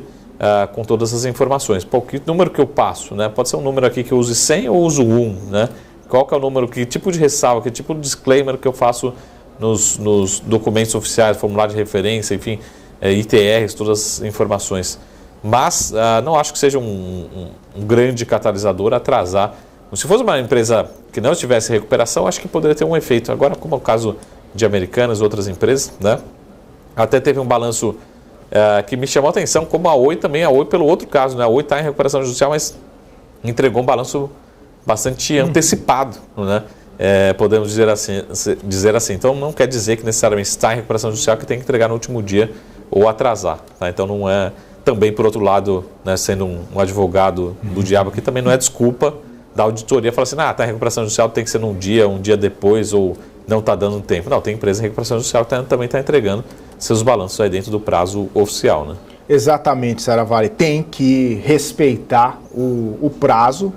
com todas as informações. Que número que eu passo, né? Pode ser um número aqui que eu use 100 ou uso 1, né? Qual que é o número, que tipo de ressalva, que tipo de disclaimer que eu faço nos documentos oficiais, formulário de referência, enfim, ITRs, todas as informações. Mas não acho que seja um grande catalisador atrasar. Se fosse uma empresa que não tivesse recuperação, acho que poderia ter um efeito. Agora, como é o caso de Americanas e outras empresas, né? Até teve um balanço que me chamou a atenção, como a Oi também, a Oi pelo outro caso, né? A Oi está em recuperação judicial, mas entregou um balanço bastante antecipado, né? Podemos dizer assim. Então não quer dizer que necessariamente está em recuperação judicial que tem que entregar no último dia ou atrasar, tá? Então não é, também por outro lado, né, sendo um advogado do diabo aqui, também não é desculpa da auditoria falar assim, está em recuperação judicial, tem que ser um dia depois, ou não está dando tempo. Não, tem empresa em recuperação judicial que também está entregando seus balanços aí dentro do prazo oficial, né? Exatamente, Saravali. Tem que respeitar o prazo,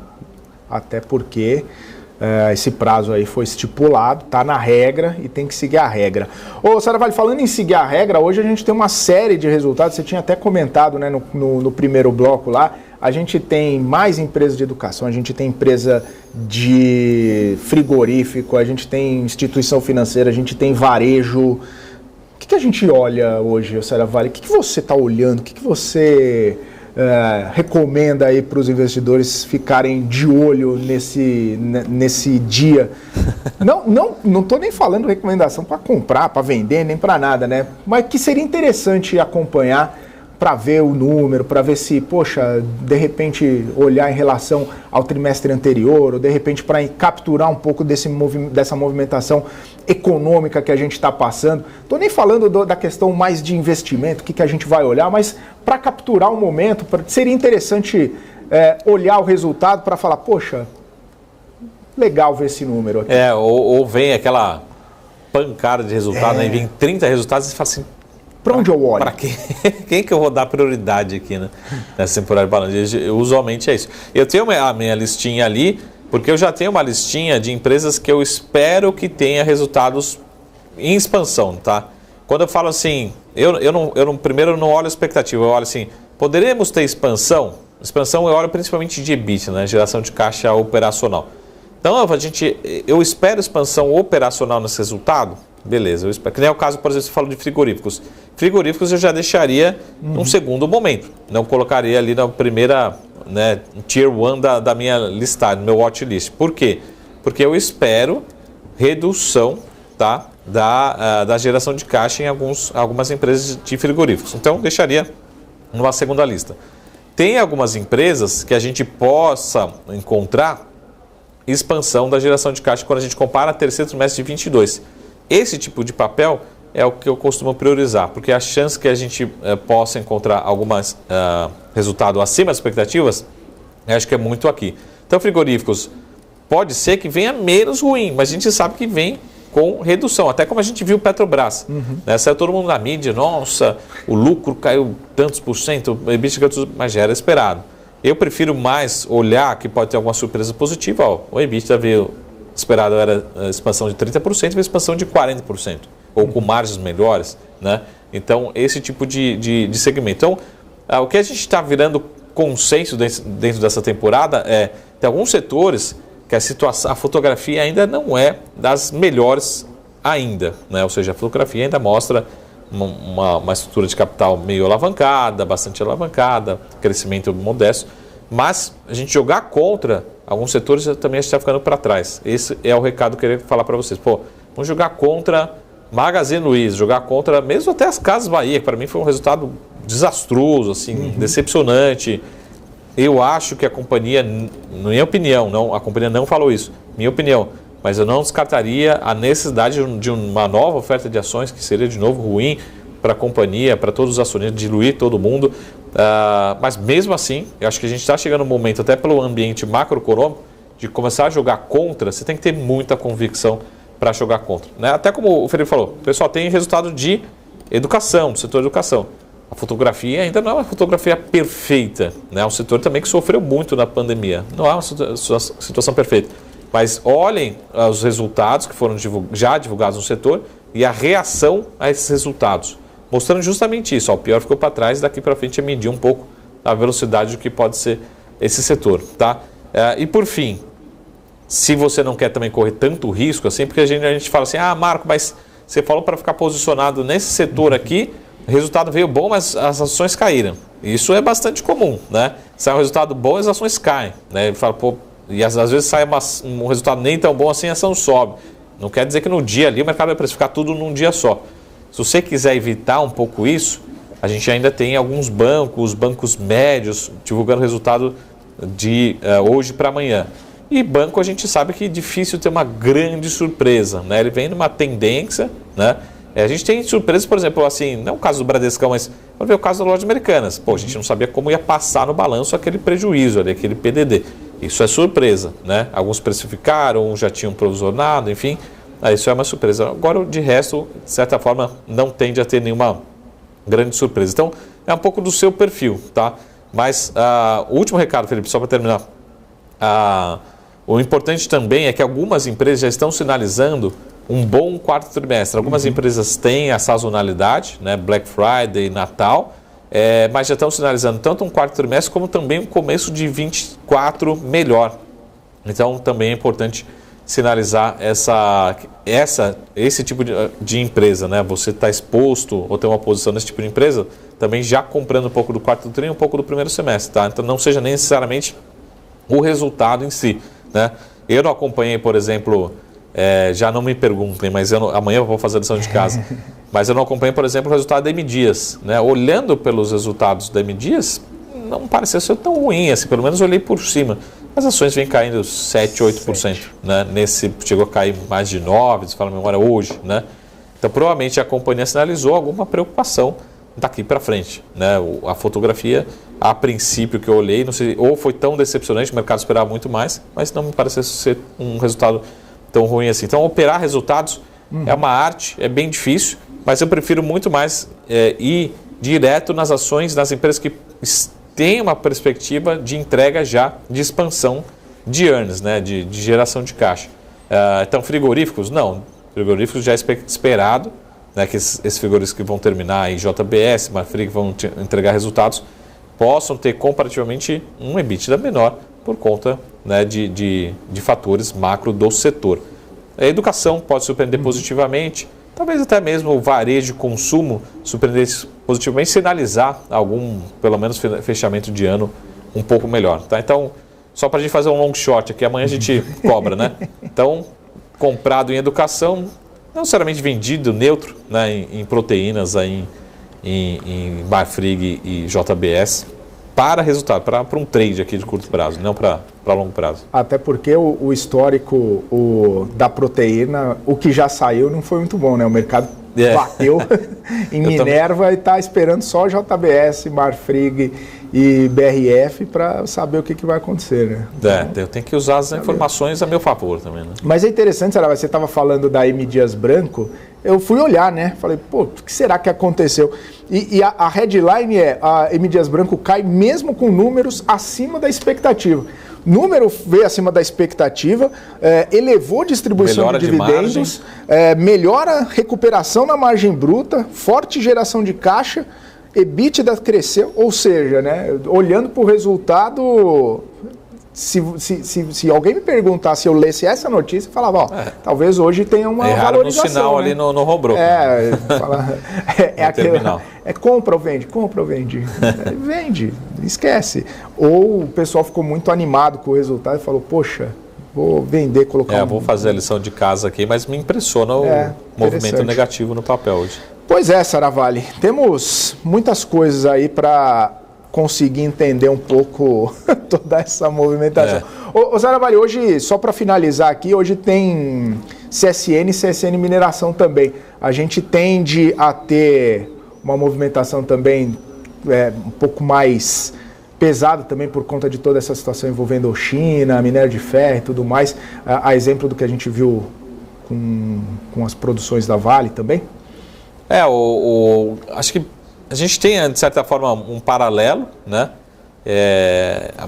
até porque esse prazo aí foi estipulado, está na regra e tem que seguir a regra. Ô, Saravali, falando em seguir a regra, hoje a gente tem uma série de resultados, você tinha até comentado, né, no primeiro bloco lá, a gente tem mais empresas de educação, a gente tem empresa de frigorífico, a gente tem instituição financeira, a gente tem varejo. O que a gente olha hoje, Saravali? O que você está olhando? O que você recomenda aí para os investidores ficarem de olho nesse dia? Não estou nem falando recomendação para comprar, para vender, nem para nada, né? Mas que seria interessante acompanhar para ver o número, para ver se, poxa, de repente olhar em relação ao trimestre anterior, ou de repente para capturar um pouco dessa movimentação econômica que a gente está passando. Estou nem falando da questão mais de investimento, o que a gente vai olhar, mas para capturar um momento, seria interessante olhar o resultado para falar, poxa, legal ver esse número aqui. Ou vem aquela pancada de resultado, né? Vem 30 resultados e fala assim, Para onde eu olho? Para quem que eu vou dar prioridade aqui, né? Nessa temporada de balanço? Usualmente é isso. Eu tenho a minha listinha ali, porque eu já tenho uma listinha de empresas que eu espero que tenha resultados em expansão, tá? Quando eu falo assim, primeiro eu não olho a expectativa, eu olho assim, poderemos ter expansão? Expansão eu olho principalmente de EBIT, né? Geração de caixa operacional. Então eu espero expansão operacional nesse resultado? Beleza, eu espero. Que nem é o caso, por exemplo, você falou de frigoríficos. Frigoríficos eu já deixaria num segundo momento. Não colocaria ali na primeira, né, tier 1 da minha listagem, no meu watch list. Por quê? Porque eu espero redução, tá, da geração de caixa em algumas empresas de frigoríficos. Então eu deixaria numa segunda lista. Tem algumas empresas que a gente possa encontrar expansão da geração de caixa quando a gente compara terceiro trimestre de 22. Esse tipo de papel é o que eu costumo priorizar, porque a chance que a gente possa encontrar alguns resultados acima das expectativas, acho que é muito aqui. Então, frigoríficos, pode ser que venha menos ruim, mas a gente sabe que vem com redução, até como a gente viu o Petrobras. Né? Saiu todo mundo na mídia, nossa, o lucro caiu tantos por cento, mas já era esperado. Eu prefiro mais olhar que pode ter alguma surpresa positiva. Ó, o EBITDA veio, esperado era a expansão de 30%, veio expansão de 40%, ou com margens melhores. Né? Então, esse tipo de segmento. Então, o que a gente está virando consenso dentro dessa temporada é, tem alguns setores que a fotografia ainda não é das melhores ainda, né? Ou seja, a fotografia ainda mostra uma estrutura de capital meio alavancada, bastante alavancada, crescimento modesto, mas a gente jogar contra alguns setores também está ficando para trás. Esse é o recado que eu queria falar para vocês. Pô, vamos jogar contra Magazine Luiza, jogar contra mesmo até as Casas Bahia, que para mim foi um resultado desastroso, assim, decepcionante. Eu acho que a companhia, na minha opinião, a companhia não falou isso, minha opinião, mas eu não descartaria a necessidade de uma nova oferta de ações, que seria de novo ruim para a companhia, para todos os acionistas, diluir todo mundo. Mas mesmo assim, eu acho que a gente está chegando no momento, até pelo ambiente macroeconômico, de começar a jogar contra. Você tem que ter muita convicção para jogar contra. Né? Até como o Felipe falou, o pessoal tem resultado de educação, do setor de educação. A fotografia ainda não é uma fotografia perfeita, né? É um setor também que sofreu muito na pandemia. Não é uma situação perfeita. Mas olhem os resultados que foram já divulgados no setor e a reação a esses resultados, mostrando justamente isso. Ó, o pior ficou para trás, daqui para frente é medir um pouco a velocidade do que pode ser esse setor. Tá? E por fim, se você não quer também correr tanto risco assim, porque a gente fala assim, Marco, mas você falou para ficar posicionado nesse setor aqui, o resultado veio bom, mas as ações caíram. Isso é bastante comum, né? Sai um resultado bom, as ações caem. Né? Fala, pô, e às vezes sai um resultado nem tão bom assim, a ação sobe. Não quer dizer que no dia ali o mercado vai precificar tudo num dia só. Se você quiser evitar um pouco isso, a gente ainda tem alguns bancos médios, divulgando resultado de hoje para amanhã. E banco a gente sabe que é difícil ter uma grande surpresa. Né? Ele vem numa tendência, né? A gente tem surpresas, por exemplo, assim, não o caso do Bradescão, mas vamos ver o caso da Lojas Americanas. Pô, a gente não sabia como ia passar no balanço aquele prejuízo ali, aquele PDD. Isso é surpresa, né? Alguns precificaram, já tinham provisionado, enfim, isso é uma surpresa. Agora, de resto, de certa forma, não tende a ter nenhuma grande surpresa. Então, é um pouco do seu perfil, tá? Mas o último recado, Felipe, só para terminar. O importante também é que algumas empresas já estão sinalizando um bom quarto trimestre. Algumas empresas têm a sazonalidade, né? Black Friday, Natal, mas já estão sinalizando tanto um quarto trimestre como também um começo de 24 melhor. Então também é importante sinalizar esse tipo de empresa, né? Você está exposto ou tem uma posição nesse tipo de empresa, também já comprando um pouco do quarto trimestre e um pouco do primeiro semestre, tá? Então não seja necessariamente o resultado em si, né? Eu não acompanhei, por exemplo, já não me perguntem, mas amanhã eu vou fazer a lição de casa. Mas eu não acompanho, por exemplo, o resultado da M Dias. Né? Olhando pelos resultados da M Dias, não pareceu ser tão ruim, assim, pelo menos eu olhei por cima. As ações vêm caindo 7, 8%. Né? Chegou a cair mais de 9%, se fala a memória, hoje. Né? Então, provavelmente a companhia sinalizou alguma preocupação daqui para frente. Né? A fotografia, a princípio que eu olhei, não sei, ou foi tão decepcionante, o mercado esperava muito mais, mas não me pareceu ser um resultado tão ruim assim. Então, operar resultados é uma arte, é bem difícil, mas eu prefiro muito mais ir direto nas ações das empresas que têm uma perspectiva de entrega já de expansão de earnings, né, de geração de caixa. Então, frigoríficos, não. Frigoríficos já é esperado, né, que esses frigoríficos que vão terminar em JBS, Marfrig, vão entregar resultados, possam ter comparativamente um EBITDA menor por conta, né, de fatores macro do setor. A educação pode surpreender positivamente, talvez até mesmo o varejo de consumo surpreender positivamente, sinalizar algum, pelo menos, fechamento de ano um pouco melhor. Tá? Então, só para a gente fazer um long short aqui, amanhã a gente cobra, né? Então, comprado em educação, não necessariamente vendido, neutro, né, em proteínas, aí, em Marfrig e JBS, para resultado, para um trade aqui de curto prazo, não para longo prazo. Até porque o histórico da proteína, o que já saiu não foi muito bom, né? O mercado bateu em Minerva e está esperando só JBS, Marfrig e BRF para saber o que vai acontecer, né? Então, eu tenho que usar as informações a meu favor também, né? Mas é interessante, Saraiva, você estava falando da M. Dias Branco, eu fui olhar, né? Falei, pô, o que será que aconteceu? E a headline é, a M. Dias Branco cai mesmo com números acima da expectativa. Número veio acima da expectativa, elevou a distribuição melhora de dividendos, melhora a recuperação na margem bruta, forte geração de caixa, EBITDA cresceu, ou seja, né, olhando para o resultado, se alguém me perguntasse, se eu lesse essa notícia, eu falava, talvez hoje tenha uma valorização. No sinal, né? Ali no Robroco. Compra ou vende? Compra ou vende? Vende, esquece. Ou o pessoal ficou muito animado com o resultado e falou, poxa, vou vender, colocar vou fazer a lição de casa aqui, mas me impressiona o movimento negativo no papel hoje. Pois é, Saravalli, temos muitas coisas aí para conseguir entender um pouco toda essa movimentação. Ô Saravalli, hoje, só para finalizar aqui, hoje tem CSN e CSN Mineração também. A gente tende a ter uma movimentação também um pouco mais pesada também por conta de toda essa situação envolvendo China, minério de ferro e tudo mais. A exemplo do que a gente viu com as produções da Vale também. Acho que a gente tem, de certa forma, um paralelo, né?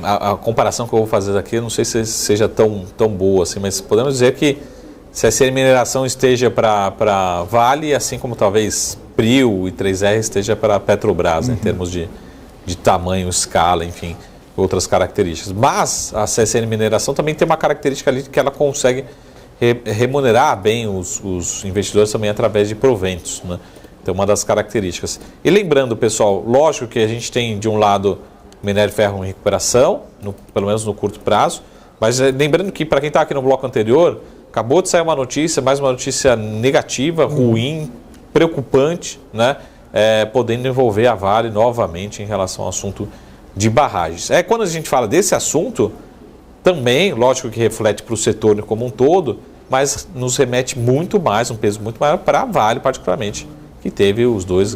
A comparação que eu vou fazer aqui, eu não sei se seja tão boa assim, mas podemos dizer que CSN Mineração esteja para Vale, assim como talvez Prio e 3R esteja para Petrobras, né, em termos de tamanho, escala, enfim, outras características. Mas a CSN Mineração também tem uma característica ali que ela consegue remunerar bem os investidores também através de proventos, né? Então, uma das características. E lembrando, pessoal, lógico que a gente tem, de um lado, minério de ferro em recuperação, pelo menos no curto prazo, mas lembrando que, para quem está aqui no bloco anterior, acabou de sair uma notícia, mais uma notícia negativa, ruim, preocupante, né? Podendo envolver a Vale novamente em relação ao assunto de barragens. Quando a gente fala desse assunto, também, lógico que reflete para o setor como um todo, mas nos remete muito mais, um peso muito maior para a Vale, particularmente, que teve as duas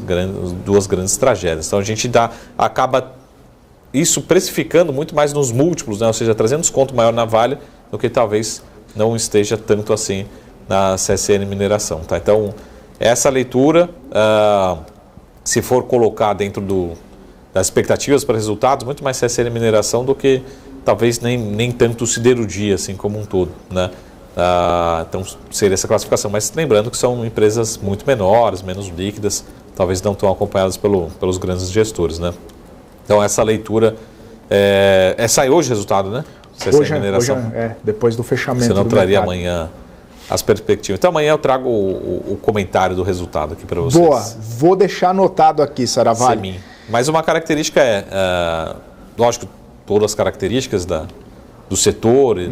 grandes tragédias. Então a gente acaba isso precificando muito mais nos múltiplos, né? Ou seja, trazendo desconto maior na Vale do que talvez não esteja tanto assim na CSN Mineração. Tá? Então, essa leitura, se for colocar dentro das expectativas para resultados, muito mais CSN Mineração do que talvez nem tanto siderurgia assim como um todo, né? Então seria essa classificação, mas lembrando que são empresas muito menores, menos líquidas, talvez não tão acompanhadas pelos grandes gestores, né? Então essa leitura saiu hoje o resultado, né? Hoje, depois do fechamento. Você não traria amanhã as perspectivas. Então amanhã eu trago o comentário do resultado aqui para vocês. Boa, vou deixar anotado aqui, Saravalli. Mas uma característica lógico, todas as características do setor e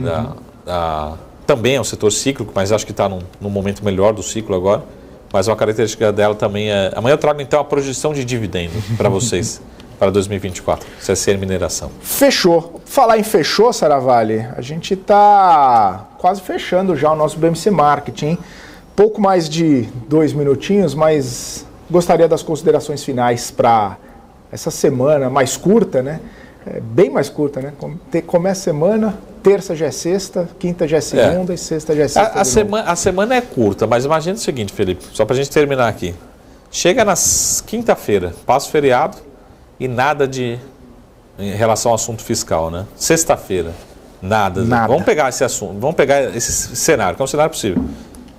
também é um setor cíclico, mas acho que está num momento melhor do ciclo agora. Mas uma característica dela também amanhã eu trago então a projeção de dividendo para vocês para 2024, CSN Mineração. Fechou. Falar em fechou, Saravalli, a gente está quase fechando já o nosso BMC Marketing. Pouco mais de 2 minutinhos, mas gostaria das considerações finais para essa semana mais curta, né? Bem mais curta, né? Começa a semana, terça já é sexta, quinta já é segunda e sexta já é sexta. A semana é curta, mas imagina o seguinte, Felipe, só para a gente terminar aqui. Chega na quinta-feira, passa o feriado e nada em relação ao assunto fiscal, né? Sexta-feira, nada. Vamos pegar esse assunto, vamos pegar esse cenário, que é um cenário possível.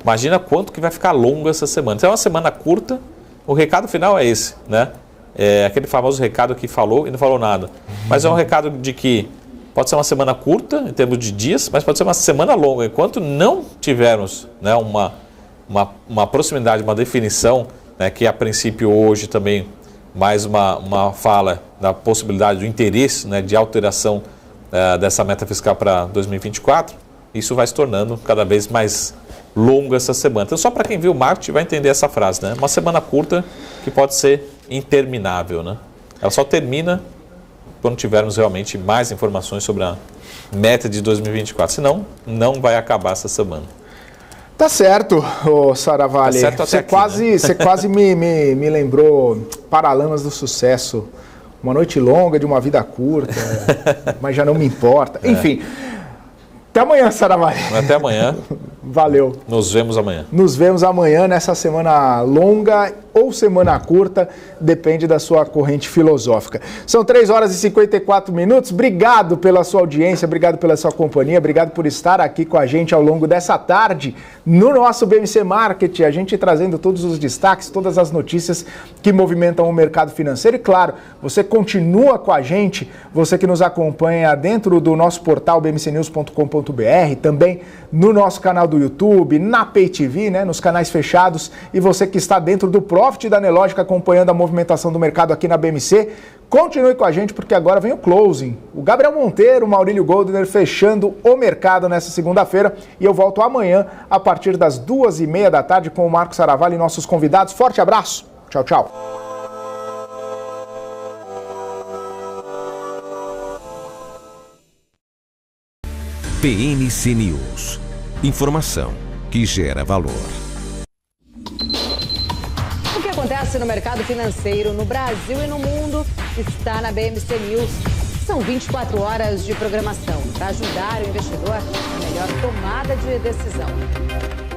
Imagina quanto que vai ficar longo essa semana. Então é uma semana curta, o recado final é esse, né? É aquele famoso recado que falou e não falou nada. Mas é um recado de que pode ser uma semana curta, em termos de dias, mas pode ser uma semana longa. Enquanto não tivermos, né, uma proximidade, uma definição, né, que a princípio hoje também mais uma fala da possibilidade do interesse, né, de alteração dessa meta fiscal para 2024, isso vai se tornando cada vez mais longo essa semana. Então, só para quem viu o marketing vai entender essa frase, né? Uma semana curta que pode ser interminável, né? Ela só termina quando tivermos realmente mais informações sobre a meta de 2024. Senão, não vai acabar essa semana. Tá certo, Saravalli. Tá certo, você quase me lembrou Paralamas do Sucesso. Uma noite longa de uma vida curta, mas já não me importa. Enfim, até amanhã, Saravalli. Até amanhã. Valeu. Nos vemos amanhã. Nos vemos amanhã nessa semana longa ou semana curta, depende da sua corrente filosófica. São 3h54. Obrigado pela sua audiência, obrigado pela sua companhia, obrigado por estar aqui com a gente ao longo dessa tarde no nosso BMC Market, a gente trazendo todos os destaques, todas as notícias que movimentam o mercado financeiro. E claro, você continua com a gente, você que nos acompanha dentro do nosso portal bmcnews.com.br, também no nosso canal do YouTube, na Pay TV, né, nos canais fechados, e você que está dentro do Profit da Nelogica acompanhando a movimentação do mercado aqui na BMC, continue com a gente porque agora vem o closing. O Gabriel Monteiro, o Maurílio Goldner fechando o mercado nessa segunda-feira e eu volto amanhã a partir das 2h30 da tarde com o Marcos Saravalli e nossos convidados. Forte abraço, tchau, tchau. PNC News. Informação que gera valor. O que acontece no mercado financeiro no Brasil e no mundo está na BMC News. São 24 horas de programação para ajudar o investidor na melhor tomada de decisão.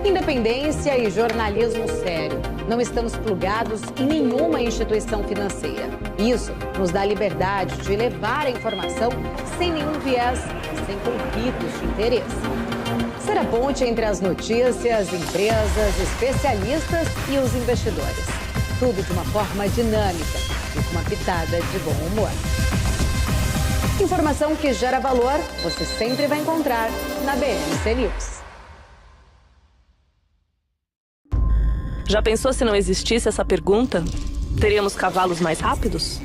Independência e jornalismo sério. Não estamos plugados em nenhuma instituição financeira. Isso nos dá liberdade de levar a informação sem nenhum viés e sem conflitos de interesse. Ser a ponte entre as notícias, empresas, especialistas e os investidores. Tudo de uma forma dinâmica e com uma pitada de bom humor. Informação que gera valor, você sempre vai encontrar na BMC News. Já pensou se não existisse essa pergunta? Teríamos cavalos mais rápidos?